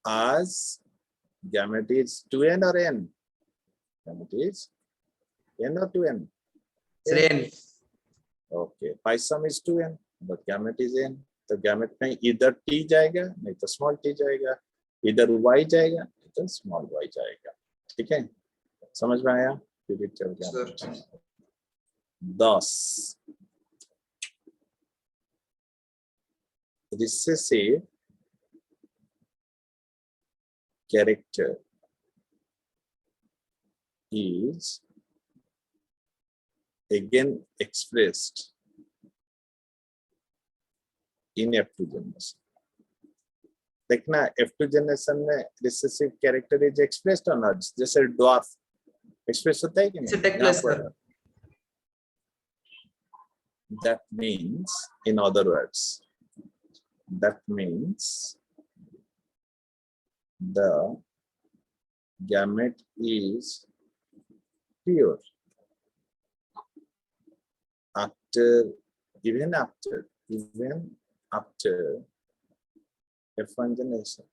S2: As gamete is 2n or n? Gamete is n or 2n?
S6: Sir, N.
S2: Okay, phisome is 2n, but gamete is n. तो gamete में इधर t जाएगा, नहीं तो small t जाएगा, इधर y जाएगा, नहीं तो small y जाएगा। ठीक है, समझ में आया? Purity of gamete. 10 recessive character is again expressed in F2 generation. देखना F2 generation में recessive character is expressed or not? जैसे dwarf express होता है कि
S6: It's a
S2: नहीं?
S6: tech
S2: यहाँ
S6: class,
S2: पर
S6: sir.
S2: that means, in other words, that means the gamete is pure even after F1 generation,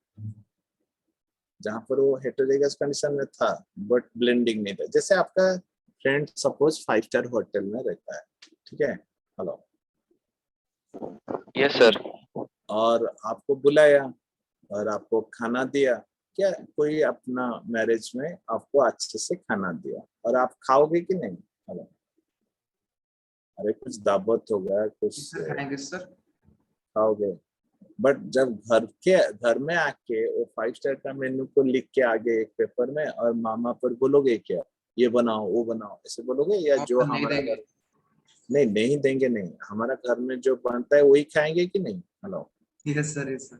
S2: जहां पर वो हेटेरोजाइगस कंडीशन में था बट ब्लेंडिंग नहीं था। जैसे आपका फ्रेंड सपोज 5 स्टार होटल में रहता है, ठीक है? Hello,
S5: yes sir.
S2: और आपको बुलाया और आपको खाना दिया। क्या कोई अपना मैरिज में आपको अच्छे से खाना दिया और आप खाओगे कि नहीं? हेलो, अरे कुछ दावत होगा, कुछ
S6: Sir, खाएंगे sir.
S2: खाओगे, बट जब घर में आके वो 5 स्टार का मेन्यू को लिख के आगे एक पेपर में और मामा पर बोलोगे क्या ये बनाओ वो बनाओ, ऐसे बोलोगे? या जो
S6: Option नहीं
S2: हमारा
S6: देंगे.
S2: नहीं देंगे, नहीं, हमारा घर में जो बनता है वही खाएंगे कि नहीं? Hello,
S6: Yes, sir. Yes, sir.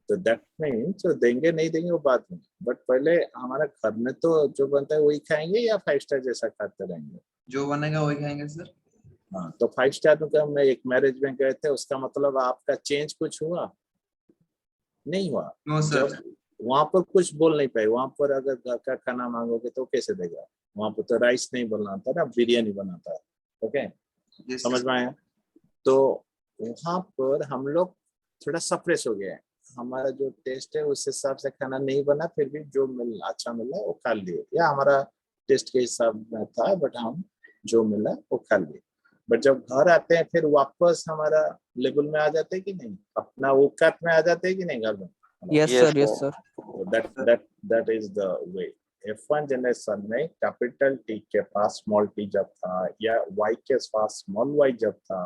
S2: तो दैट मीन्स जो देंगे नहीं देंगे वो बात नहीं, बट पहले हमारा घर में तो जो बनता है वही खाएंगे या 5 स्टार जैसा खाते रहेंगे?
S6: जो बनेगा वही खाएंगे सर.
S2: हाँ, तो 5 स्टार में एक मैरिज में गए थे, उसका मतलब आपका चेंज कुछ हुआ? नहीं हुआ।
S6: No, sir.
S2: जब वहां पर कुछ बोल नहीं पाए, वहां पर अगर घर का खाना मांगोगे तो कैसे देगा? वहां पर तो राइस नहीं बनाता ना, बिरयानी बनाता है। ओके,
S6: Yes,
S2: समझ में आया? तो वहां पर हम लोग थोड़ा सप्रेस हो गए, हमारा जो टेस्ट है उस हिसाब से खाना नहीं बना, फिर भी जो अच्छा मिला वो खा लिए, या हमारा टेस्ट के हिसाब में था बट हम जो मिला वो खा लिए। बट जब घर आते हैं फिर वापस हमारा लेवल में आ जाते हैं कि नहीं? अपना औकात में आ जाते हैं कि नहीं घर में?
S1: Yes,
S5: Yes,
S1: sir. Yes,
S5: sir.
S1: sir.
S2: that is the way. F1 generation में कैपिटल टी के पास स्मॉल टी जब था, या y के पास स्मॉल y जब था,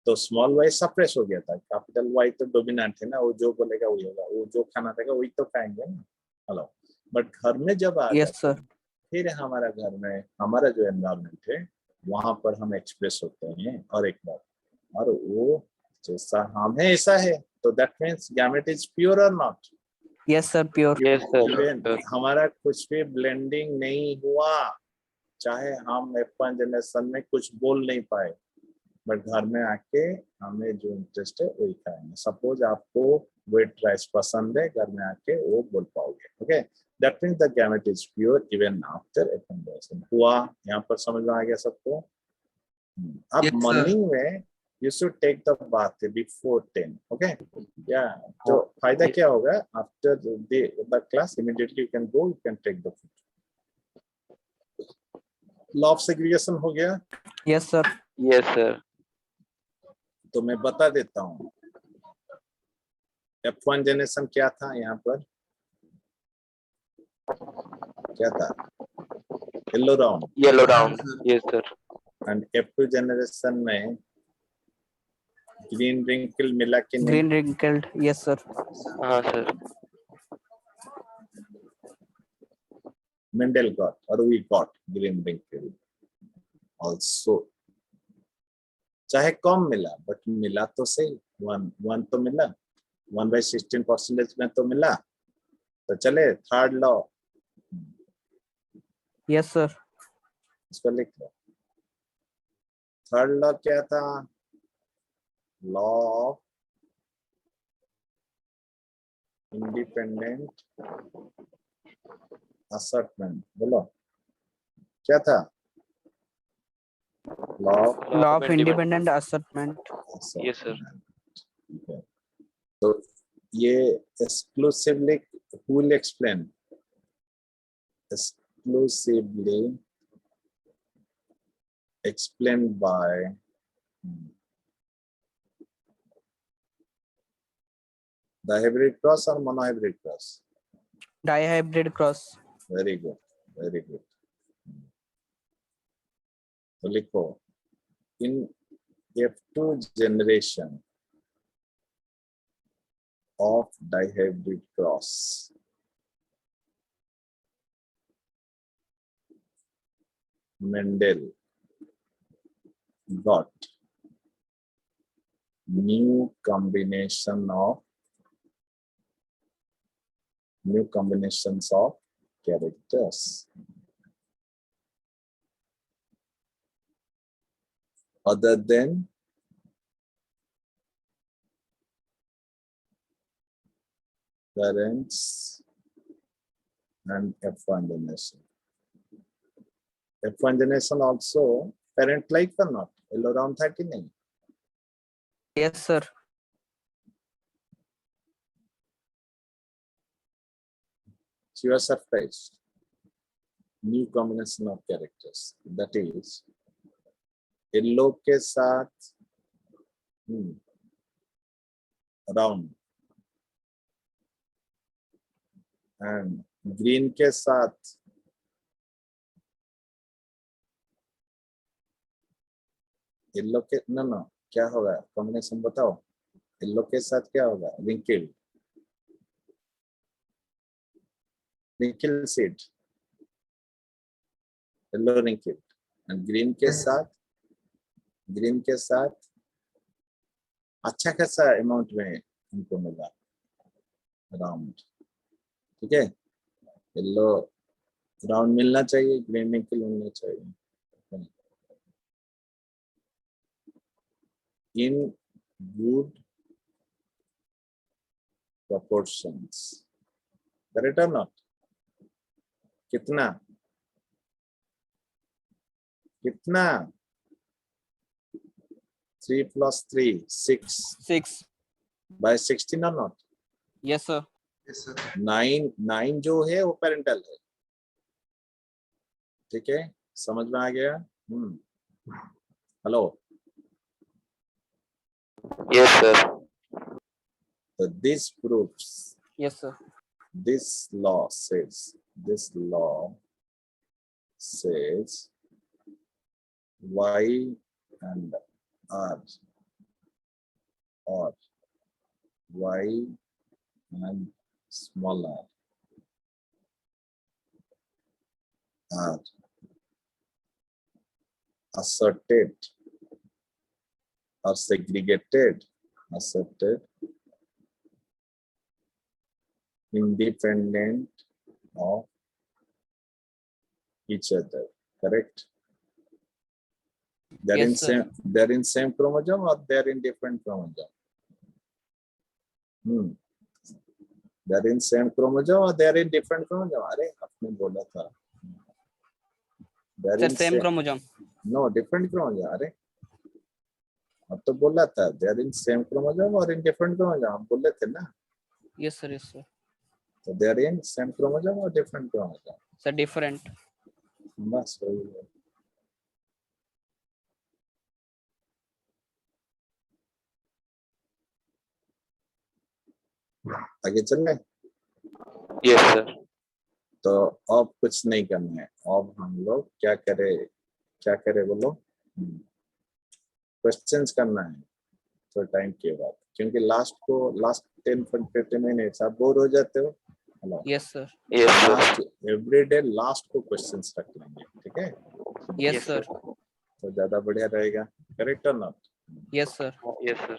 S2: तो स्मॉल y सप्रेस हो गया था, कैपिटल Y तो डोमिनेंट है ना, वो जो बोलेगा वही होगा, वो जो खाना देगा वही तो खाएंगे ना। हेलो, बट घर में जब आ
S1: Yes,
S2: जाते
S1: sir.
S2: हैं, फिर हमारा घर में हमारा जो एनवायरनमेंट है वहां पर हम एक्सप्रेस होते हैं और एक बार, और वो जैसा हम है ऐसा है, तो that means gamete is pure और not?
S1: Yes, sir. Pure.
S5: Yes sir.
S2: Even हमारा कुछ भी ब्लेंडिंग नहीं हुआ, चाहे हम F1 जनरेशन में कुछ बोल नहीं पाए, बट घर में आके हमें जो इंटरेस्ट है वही खाएंगे। सपोज आपको वेट राइस पसंद है, घर में आके वो बोल पाओगे। Okay, that means the gamete is pure even after F1 generation. हुआ यहाँ पर समझ में आ गया सबको? अब
S6: Yes, sir.
S2: मॉर्निंग में you should take the bath before 10. Okay, yeah. तो फायदा क्या होगा? After the class, immediately you can go, you can take the food. Law of segregation हो गया?
S1: Yes, sir.
S5: Yes, sir.
S2: तो मैं बता देता हूँ। F1 जनरेशन क्या था यहाँ पर? क्या था? Yellow round.
S5: Yellow round. Yes, sir.
S2: And F2 generation में ग्रीन रिंकल मिला कि नहीं?
S1: Green wrinkled. Yes, sir.
S5: हाँ sir.
S2: Mendel got, or we got green wrinkle also. चाहे कम मिला, बट मिला तो सही। वन तो मिला, 1/16% में तो मिला। तो चले थर्ड लॉ,
S1: Yes, sir.
S2: इसको लिख लो। थर्ड लॉ क्या था? Law of independent assortment. बोलो क्या था? Law of
S1: Law of independent assertment.
S5: Yes, sir.
S2: तो ये exclusively who will explain? Exclusively explained by the hybrid cross or monohybrid cross?
S1: Dihybrid cross.
S2: Very good, very good. तो लिखो, in F2 generation of dihybrid cross, Mendel got new combinations of characters other than parents and F1 generation. F1 generation also parent like or not? Yellow round था कि नहीं?
S1: Yes, sir.
S2: So you are surprised. New combination of characters, that is yellow के साथ round and green के साथ येलो के no क्या होगा कॉम्बिनेशन बताओ? येलो के साथ क्या होगा? wrinkled seed, yellow wrinkled, and green के साथ अच्छा खासा अमाउंट में इनको मिला राउंड। ठीक है, येलो राउंड मिलना चाहिए, ग्रीन wrinkle मिलना चाहिए। In good proportions, correct or not? कितना 3 plus 3 6
S3: 6.
S2: by 16 or not?
S3: Yes, sir.
S6: Yes, sir.
S2: 9 जो है वो पेरेंटल है। ठीक है, समझ में आ गया? Hello.
S5: Yes, sir.
S2: So this proves,
S3: Yes, sir.
S2: this law says Y and R or Y and small r are asserted or segregated, independent of each other. correct? They're
S1: Yes,
S2: in
S1: sir.
S2: same chromosome or they're in different chromosome? They're in same chromosome or they're in different chromosome? अरे आपने बोला था. They're
S3: Sir,
S2: in
S3: same chromosome.
S2: No, different chromosome. अरे अब तो बोला था they're in same chromosome or in different chromosome? आप बोले थे ना.
S3: Yes, sir. Yes, sir.
S2: So they're in same chromosome or different chromosome?
S3: Sir, different.
S2: बस वही है. आगे चल रहे.
S5: Yes, sir.
S2: तो अब कुछ नहीं करना है. अब हम लोग क्या करें बोलो. क्वेश्चंस करना है तो टाइम के बाद, क्योंकि लास्ट 10-15 मिनट्स आप बोर हो जाते हो. Hello.
S3: Yes, sir.
S5: Yes, sir.
S2: Last everyday last को क्वेश्चंस रख लेंगे. ठीक है.
S3: Yes,
S5: Yes,
S3: sir.
S2: तो ज्यादा बढ़िया रहेगा. करेक्ट और not?
S3: Yes, sir.
S5: Yes, sir.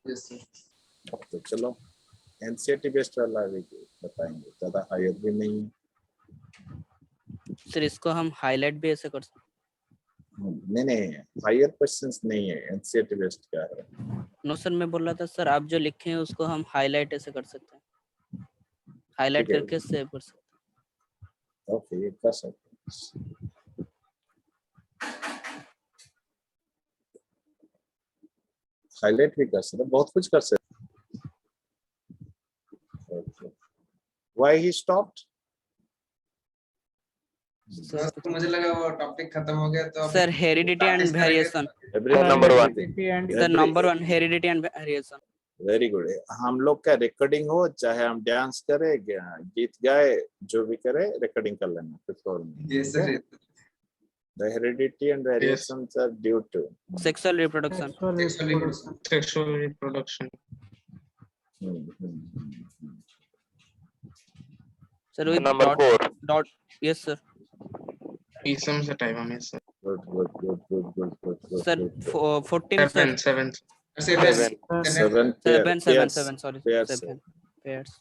S6: Yes, sir.
S2: तो चलो एनसीईआरटी बेस्ड वाला भी बताएंगे. ज्यादा हायर भी नहीं है.
S3: सर, इसको हम हाईलाइट भी ऐसे कर सकते
S2: नहीं हायर क्वेश्चंस नहीं है. एनसीईआरटी बेस्ड क्या है?
S3: हैं. नो सर, मैं बोल रहा था सर, आप जो लिखे हैं उसको हम हाईलाइट ऐसे कर सकते हैं. हाईलाइट
S2: ठीक है.
S3: करके सेव कर सकते हैं.
S2: ओके, ये कर सकते. हाईलाइट भी कर सकते, बहुत कुछ कर सकते. Why he stopped?
S6: बस तो मुझे लगा वो टॉपिक खत्म हो गया तो अब
S3: सर, हेरिडिटी एंड
S6: practice करेंगे.
S3: Variation.
S2: Everyone
S5: number one.
S3: Sir, number 1 heredity and variation.
S2: Very good. हम लोग का रिकॉर्डिंग हो, चाहे हम डांस करें, गीत गाए, जो भी करे, रिकॉर्डिंग कर लेना कुछ और नहीं.
S6: Yes, sir.
S2: The heredity and variations are due to
S3: sexual reproduction.
S4: Sexual reproduction.
S3: Sir, with
S5: Number
S3: dot
S5: 4.
S3: Yes sir.
S4: Ism से टाइम हमें sir.
S2: good.
S3: Sir, 14 sir.
S4: 7.
S6: Seven.
S2: 7
S3: 7 sorry.
S2: pairs.
S3: 7 pairs.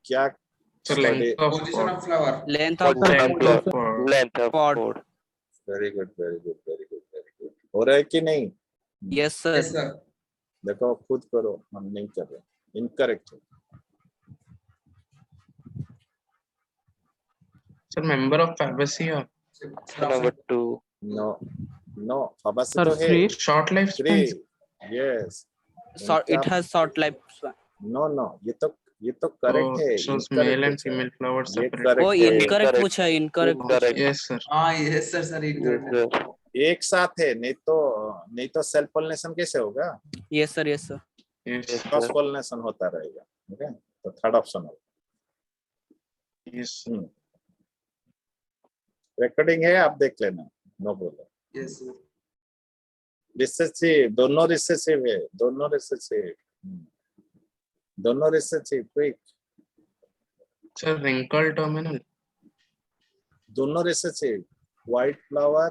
S2: क्या
S4: So length of
S6: Position of flower.
S3: Length of
S4: length of
S5: Length of
S3: Pod.
S5: pod.
S2: Very good. हो रहा है कि नहीं?
S3: Yes sir.
S6: Yes, sir.
S2: देखो खुद करो, हम नहीं कर रहे. इनकरेक्ट है.
S4: sir member of Fabaceae or
S5: Number 2.
S2: No Fabaceae तो है.
S4: short life
S2: three.
S4: span.
S2: Yes.
S3: It has short life.
S2: No ये तो करेक्ट है.
S4: shows
S2: incorrect
S4: male and
S2: पूछा है.
S4: female flowers
S2: ये
S4: separate.
S2: correct
S3: ओ,
S2: है.
S3: इनकरेक्ट पूछा है. Incorrect.
S5: Correct.
S4: Yes sir.
S6: Yes, sir. Sir,
S5: Yes,
S6: incorrect.
S5: sir.
S2: एक साथ है, नहीं तो सेल्फ पॉलिनेशन कैसे होगा?
S3: Yes sir. Yes sir.
S4: Yes.
S5: Yes,
S2: cross
S5: sir.
S2: Pollination होता रहेगा. ठीक है. तो थर्ड ऑप्शन होगा.
S4: Yes.
S2: रिकॉर्डिंग है, आप देख लेना. No problem.
S6: Yes, sir.
S2: Recessive, दोनों रिसेसिव है. दोनों recessive. Quick.
S4: Sir wrinkled terminal.
S2: दोनों recessive. White flower.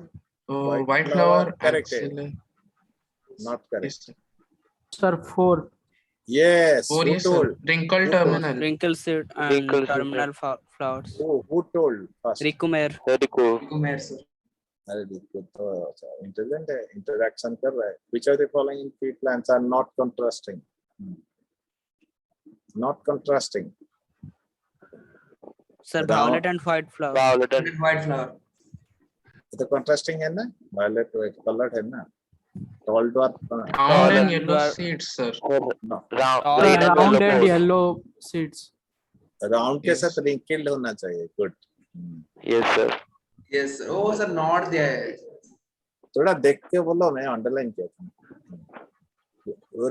S4: So
S2: White
S4: white
S2: flower,
S4: flower.
S2: correct है.
S4: axilla.
S2: Not correct.
S4: Yes sir.
S7: Sir, 4.
S2: Yes.
S4: Or
S2: Who
S4: yes sir.
S2: told?
S4: Wrinkled
S2: Who told?
S4: terminal.
S3: wrinkle seed and
S5: Wrinkle seed.
S3: terminal flowers.
S2: Who told first?
S3: Ricumer.
S5: Very cool.
S6: Kumar, sir.
S2: अरे देखो तो इंटेलिजेंट है. इंटरेक्शन कर रहा है. Which of the following tree plants are not contrasting? Not contrasting.
S3: Sir,
S2: Brown.
S3: violet and white flower.
S5: Violet and
S6: White flower.
S2: ये तो contrasting है ना. Violet colored है ना. Tall dwarf.
S4: Round and yellow
S3: Dwarf.
S4: seeds sir.
S2: No.
S5: round.
S3: All
S5: Green and
S7: Round
S5: yellow
S7: and
S5: pod.
S7: yellow seeds.
S2: Round के
S4: Yes.
S2: साथ wrinkled होना चाहिए. Good.
S5: Yes, sir.
S6: Yes, sir. Oh, sir, not there.
S2: थोड़ा देख के बोलो. मैं अंडरलाइन किया था.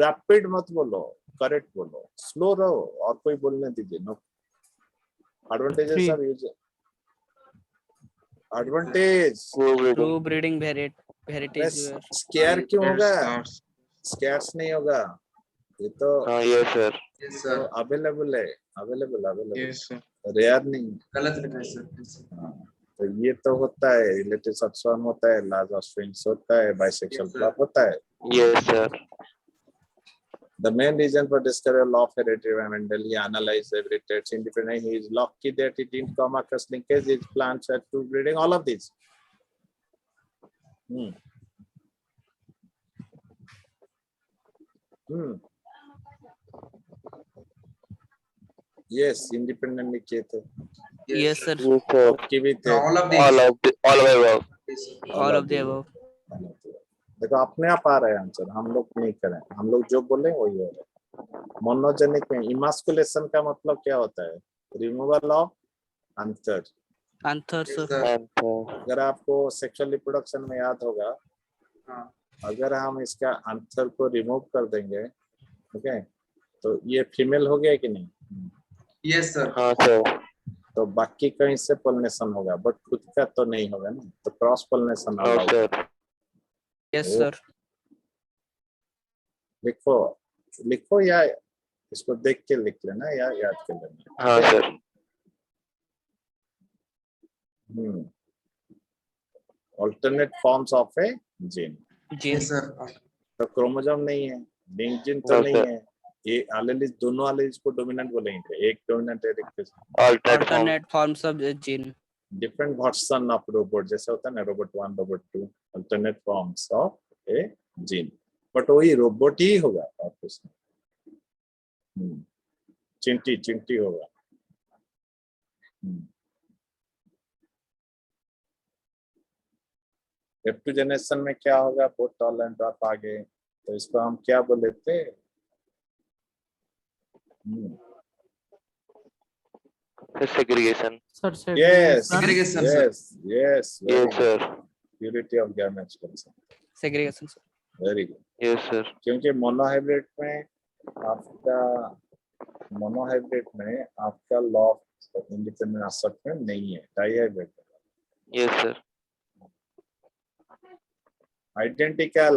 S2: रैपिड मत बोलो, करेक्ट बोलो. स्लो रहो और कोई बोलने दीजिए. No advantages
S7: Three.
S2: Are use. Advantage.
S5: True breeding.
S3: True breeding varieties were.
S2: Scarce क्यों
S4: Red
S2: होगा?
S4: stars.
S2: स्केर्स नहीं होगा. ये तो
S5: Yes, sir.
S6: Yes, sir.
S2: Available है. अवेलेबल.
S4: Yes sir.
S2: रेयर नहीं.
S6: गलत लिखा है, sir. Yes, sir.
S2: हाँ, तो ये तो होता है. रिलेटिव सबस्वान होता है. लार्ज ऑफ स्ट्रिंग्स होता है. Bisexual
S6: Yes, sir.
S2: फ्लावर होता है.
S5: Yes, sir.
S2: The main reason for discovery of law of heredity by Mendel, he analyzed every trait independently. He is lucky that he didn't come across linkage. His plants had two breeding, all of these. Yes, independently किए थे.
S3: Yes, sir.
S5: Yes, sir.
S2: आपके भी थे.
S6: all of
S5: All
S6: these.
S5: of the above.
S3: All of the above.
S2: देखो अपने आप आ रहा है आंसर, हम लोग नहीं करें, हम लोग जो बोले वही हो रहा है. मोनोजेनिक में इमास्कुलेशन का मतलब क्या होता है? Removal of answer.
S3: Anther, sir.
S5: And
S2: अगर आपको सेक्सुअल रिप्रोडक्शन में याद होगा,
S6: हाँ.
S2: अगर हम इसका आंसर को रिमूव कर देंगे, ओके, तो ये फीमेल हो गया कि नहीं?
S6: Yes, sir.
S5: हाँ sir.
S2: तो बाकी कहीं से पोलिनेशन होगा, बट खुद का तो नहीं होगा ना, तो cross pollination
S5: No
S2: allowed.
S5: sir.
S3: Yes, sir.
S2: लिखो लिखो या इसको देख के लिख लेना या याद कर लेना.
S5: हाँ sir.
S2: Alternate forms of A gene.
S3: Gene.
S6: Yes, sir.
S2: तो क्रोमोसोम नहीं है, लिंक जीन तो
S5: No,
S2: नहीं
S5: sir.
S2: है. ये एलेलिस, दोनों एलेलिस को डोमिनेंट बोलेंगे, एक डोमिनेंट है,
S5: Alternate form.
S3: Alternate forms of the gene.
S2: Different version of robot, जैसे होता है ना robot 1 robot 2, alternate forms of A gene, but वही रोबोट ही होगा और कुछ नहीं. चिंटी चिंटी होगा. F2 जनरेशन में क्या होगा? बोथ टॉल एंड ड्रॉप आ गए, तो इसको हम क्या बोले थे?
S5: Segregation.
S7: Sir,
S2: Yes,
S6: Segregation, sir.
S2: yes,
S5: Yes sir.
S2: Purity of gametes concept.
S3: Segregation, sir.
S2: Very good.
S5: Yes sir.
S2: क्योंकि मोनोहाइब्रिड में आपका लॉ ऑफ इंडिपेंडेंट असर्टमेंट नहीं है, dihybrid.
S5: Yes sir.
S2: Identical,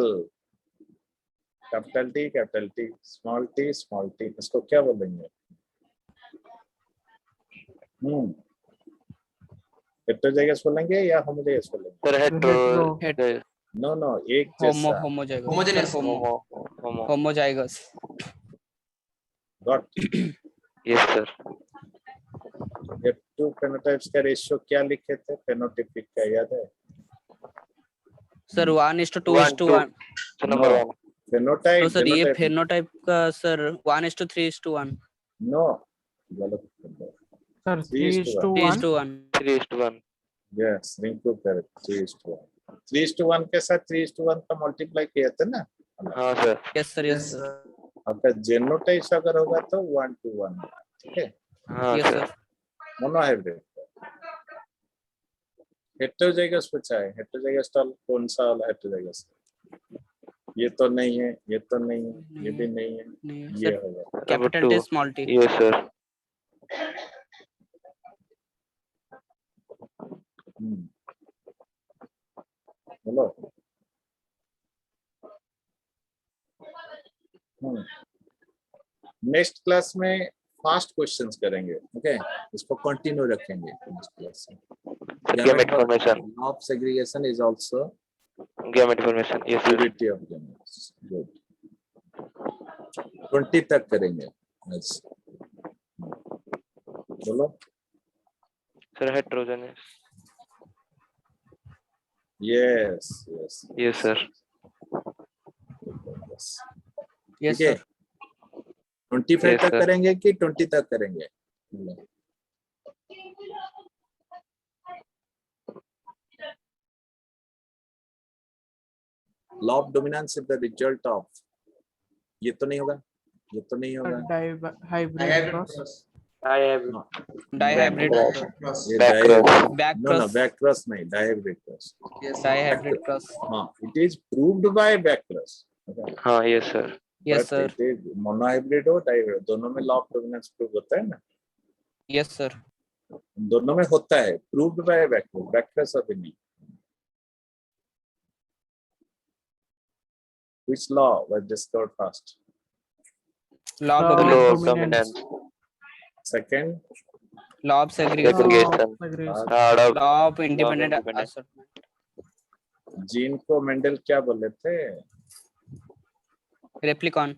S2: capital T, small T, इसको क्या बोलेंगे? हेटेरोजाइगस बोलेंगे या होमोजाइगस बोलेंगे?
S5: Sir hetero.
S3: Het-
S2: नो एक
S3: Homo,
S2: जैसा.
S3: homozygous.
S6: Homogeneous.
S3: Sir,
S5: Homo.
S3: homozygous.
S2: Got.
S5: Yes sir.
S2: F2 phenotypes का रेशियो क्या लिखे थे फेनोटाइपिक का, याद है?
S3: Sir, 1:2:1.
S5: So number
S2: No.
S5: one.
S2: Phenotype.
S3: No, sir, ये phenotype का sir 1:3:1.
S2: नो, गलत.
S7: Sir, 3:1.
S3: 3:1.
S5: 3:1.
S2: Yes, Rinku correct. 3:1. 3:1 के साथ 3:1 का मल्टीप्लाई किया था ना.
S5: हाँ sir.
S3: Yes, sir. Yes, sir.
S2: आपका जेनोटाइप अगर होगा तो 1:1. ठीक है.
S5: हाँ
S3: Yes,
S5: sir.
S3: sir.
S2: Monohybrid. Heterozygous पूछा है. हेटेरोजाइगस तो कौन सा वाला हेटेरोजाइगस? ये तो नहीं है, ये तो नहीं है, ये भी नहीं है,
S3: नहीं,
S2: ये
S3: sir.
S2: होगा.
S3: Capital T,
S5: two.
S3: small t.
S5: Yes sir.
S2: बोलो. नेक्स्ट क्लास में फास्ट क्वेश्चंस करेंगे. ओके, इसको कंटिन्यू रखेंगे नेक्स्ट क्लास में.
S5: Gamete formation.
S2: Of segregation is also
S5: Gamete formation. Yes sir.
S2: purity of gametes. Good. 20 तक करेंगे. Yes. बोलो.
S5: Sir heterogeneous.
S2: Yes.
S5: Yes sir.
S3: Yes,
S2: ठीक है.
S3: sir.
S2: 25
S5: Yes,
S2: तक
S5: sir.
S2: करेंगे कि 20 तक करेंगे? Law of dominance is the result of, ये तो नहीं होगा, ये तो नहीं होगा.
S7: Hybrid
S6: Hybrid
S7: cross.
S6: cross.
S3: Dihybrid.
S6: Cross.
S2: ये
S5: Back
S2: dihybrid.
S3: Back
S2: no
S3: cross.
S2: Back cross नहीं, dihybrid cross.
S6: Yes.
S3: Dihybrid cross.
S2: हाँ, it is proved by back cross.
S5: हाँ yes sir.
S3: Yes, sir.
S2: Monohybrid हो डायहाइब्रिड, दोनों में लॉ ऑफ डोमिनेंस प्रूव होता है ना.
S3: Yes, sir.
S2: दोनों में होता है, प्रूव्ड बाय बैक क्रॉस अभी नहीं. Which law was discovered first?
S3: Law of
S7: Law
S3: dominance.
S5: Law
S7: of
S5: of
S7: dominance.
S5: dominance.
S2: Second,
S3: Law of segregation.
S5: Segregation.
S7: Segregation.
S5: Third of
S3: Law of independent
S5: independent.
S3: assortment.
S2: Gene को मेंडल क्या बोले थे?
S3: रेप्लिकॉन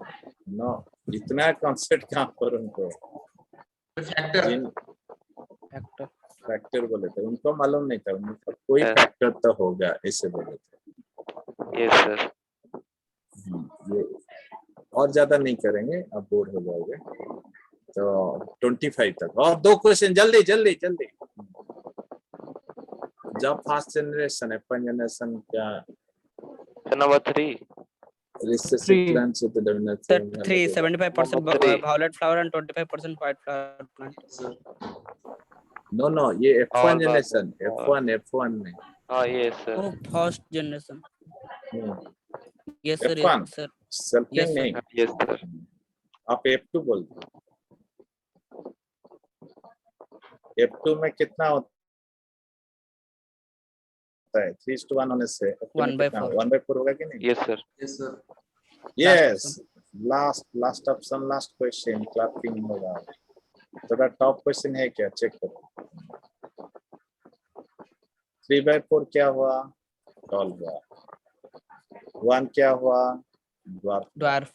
S2: नो, इतना कॉन्सेप्ट कहाँ पर उनको,
S6: फैक्टर
S2: जिन
S3: फैक्टर
S2: फैक्टर बोले थे उनको मालूम नहीं था, उनको कोई
S5: हाँ।
S2: फैक्टर तो होगा ऐसे बोले थे।
S5: Yes sir.
S2: ये और ज्यादा नहीं करेंगे, अब बोर हो जाओगे। तो 25 तक और 2 क्वेश्चन, जल्दी जल्दी जल्दी। जब फर्स्ट जनरेशन F1 जनरेशन क्या
S5: sir number 3
S2: recessive
S7: Three.
S2: plants with the dominant
S3: sir
S2: theme
S3: 3 75%
S5: Number three.
S3: violet flower and 25% white flower plant.
S2: No no, ये F1
S5: All
S2: जनरेशन,
S5: बात-
S2: F1 में।
S5: हाँ yes sir.
S3: Oh, first generation.
S2: हम्म,
S3: Yes sir,
S2: F1.
S3: yes sir.
S2: Sampling
S3: Yes, sir.
S2: नहीं,
S5: यस सर।
S2: आप F2 बोल दो। F2 में कितना होता है? 3:1 होने से F2 में
S3: 1/4.
S2: 1/4 होगा कि नहीं?
S5: Yes sir.
S6: Yes sir
S2: yes, last option, last question, clapping होगा। तो टॉप क्वेश्चन है क्या, चेक करो। 3/4 क्या हुआ? टॉल हुआ। 1 क्या हुआ? ड्वार्फ।
S3: Dwarf.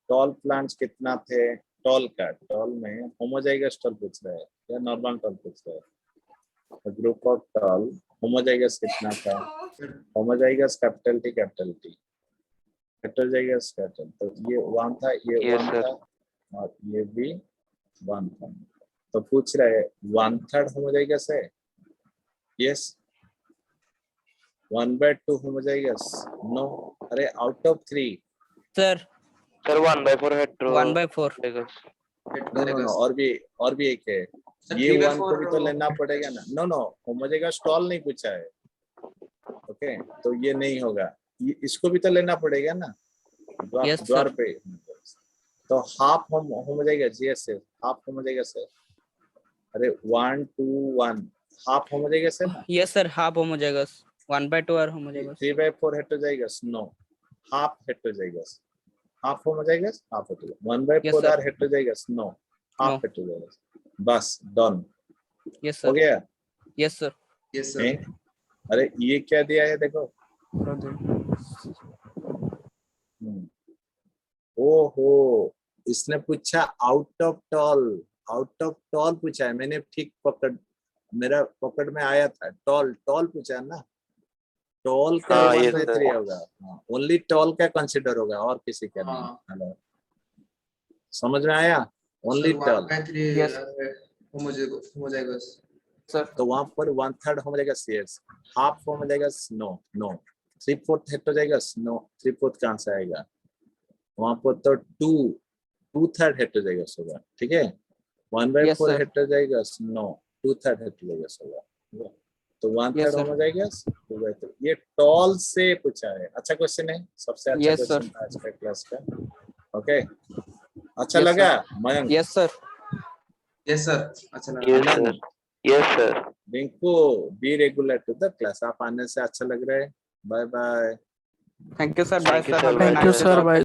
S2: टॉल प्लांट्स कितना थे? टॉल का, टॉल में होमोजाइगस टॉल पूछ रहा है या नॉर्मल टॉल पूछ रहा है? ग्रुप ऑफ टॉल होमोजाइगस कितना था? Homozygous capital T heterozygous capital, तो ये 1 था, ये
S5: Yes,
S2: 1
S5: sir.
S2: था और ये भी 1 था। तो पूछ रहा है 1/3 होमोजाइगस है? यस। 1/2 होमोजाइगस? नो। अरे out of 3।
S3: Sir,
S5: sir 1/4 hetero
S3: 1/4.
S2: No, और भी एक है, ये 1 को भी तो लेना पड़ेगा ना। नो, होमोजाइगस टॉल नहीं पूछा है। ओके, तो ये नहीं होगा, इसको भी तो लेना पड़ेगा ना।
S3: Yes, sir.
S2: द्वार पे तो half homozygous, yes half homozygous है। अरे 1 2 1 हाफ होमोजाइगस है ना।
S3: Yes sir, half homozygous. 1/2 are homozygous.
S2: 3/4 heterozygous? No, half heterozygous. Half homozygous, half heterozygous. 1/4
S3: Yes, sir.
S2: Are heterozygous? No, half
S3: No.
S2: Heterozygous. बस डन,
S3: Yes
S2: हो
S3: sir.
S2: गया।
S3: Yes sir.
S6: यस
S2: हैं?
S6: सर
S2: अरे ये क्या दिया है देखो। ओहो, इसने पूछा आउट ऑफ टॉल पूछा है। मैंने ठीक मेरा पकड़ में आया था। टॉल पूछा है ना। टॉल का
S5: हाँ,
S2: 1
S5: yes,
S2: बाय
S5: sir.
S2: 3 होगा। ओनली टॉल का कंसिडर होगा और किसी का नहीं।
S6: हाँ।
S2: हेलो, समझ में आया? Only tall.
S1: Yes.
S6: Homozygous
S1: Sir.
S2: तो वहां पर 1/3 हो जाएगा, यस। हाफ हो जाएगा, नो। 3/4 हेटेरोजाइगस? नो, 3/4 कहां से आएगा? वहां पर तो 2/3 हेटेरोजाइगस होगा। ठीक है, 1/4
S1: Yes, sir.
S2: Heterozygous? No, 2/3 heterozygous होगा। तो 1/3
S1: Yes, sir.
S2: होमोजाइगस, 2/3। ये टॉल से पूछा है। अच्छा क्वेश्चन है, सबसे अच्छा
S1: Yes, sir.
S2: क्वेश्चन था आज का क्लास का। ओके, अच्छा
S1: Yes,
S2: लगा Mayank?
S1: Yes sir.
S6: Yes sir अच्छा लगा
S5: yes
S2: Anand?
S5: Sir. Yes sir.
S2: Rinku, be regular to the class. आप आने से अच्छा लग रहा है। Bye bye.
S1: Thank you sir. Bye
S5: Thank you,
S1: sir.
S5: sir.
S1: Have a
S5: Bye,
S7: Thank you,
S1: nice
S7: sir.
S1: day.
S7: Bye.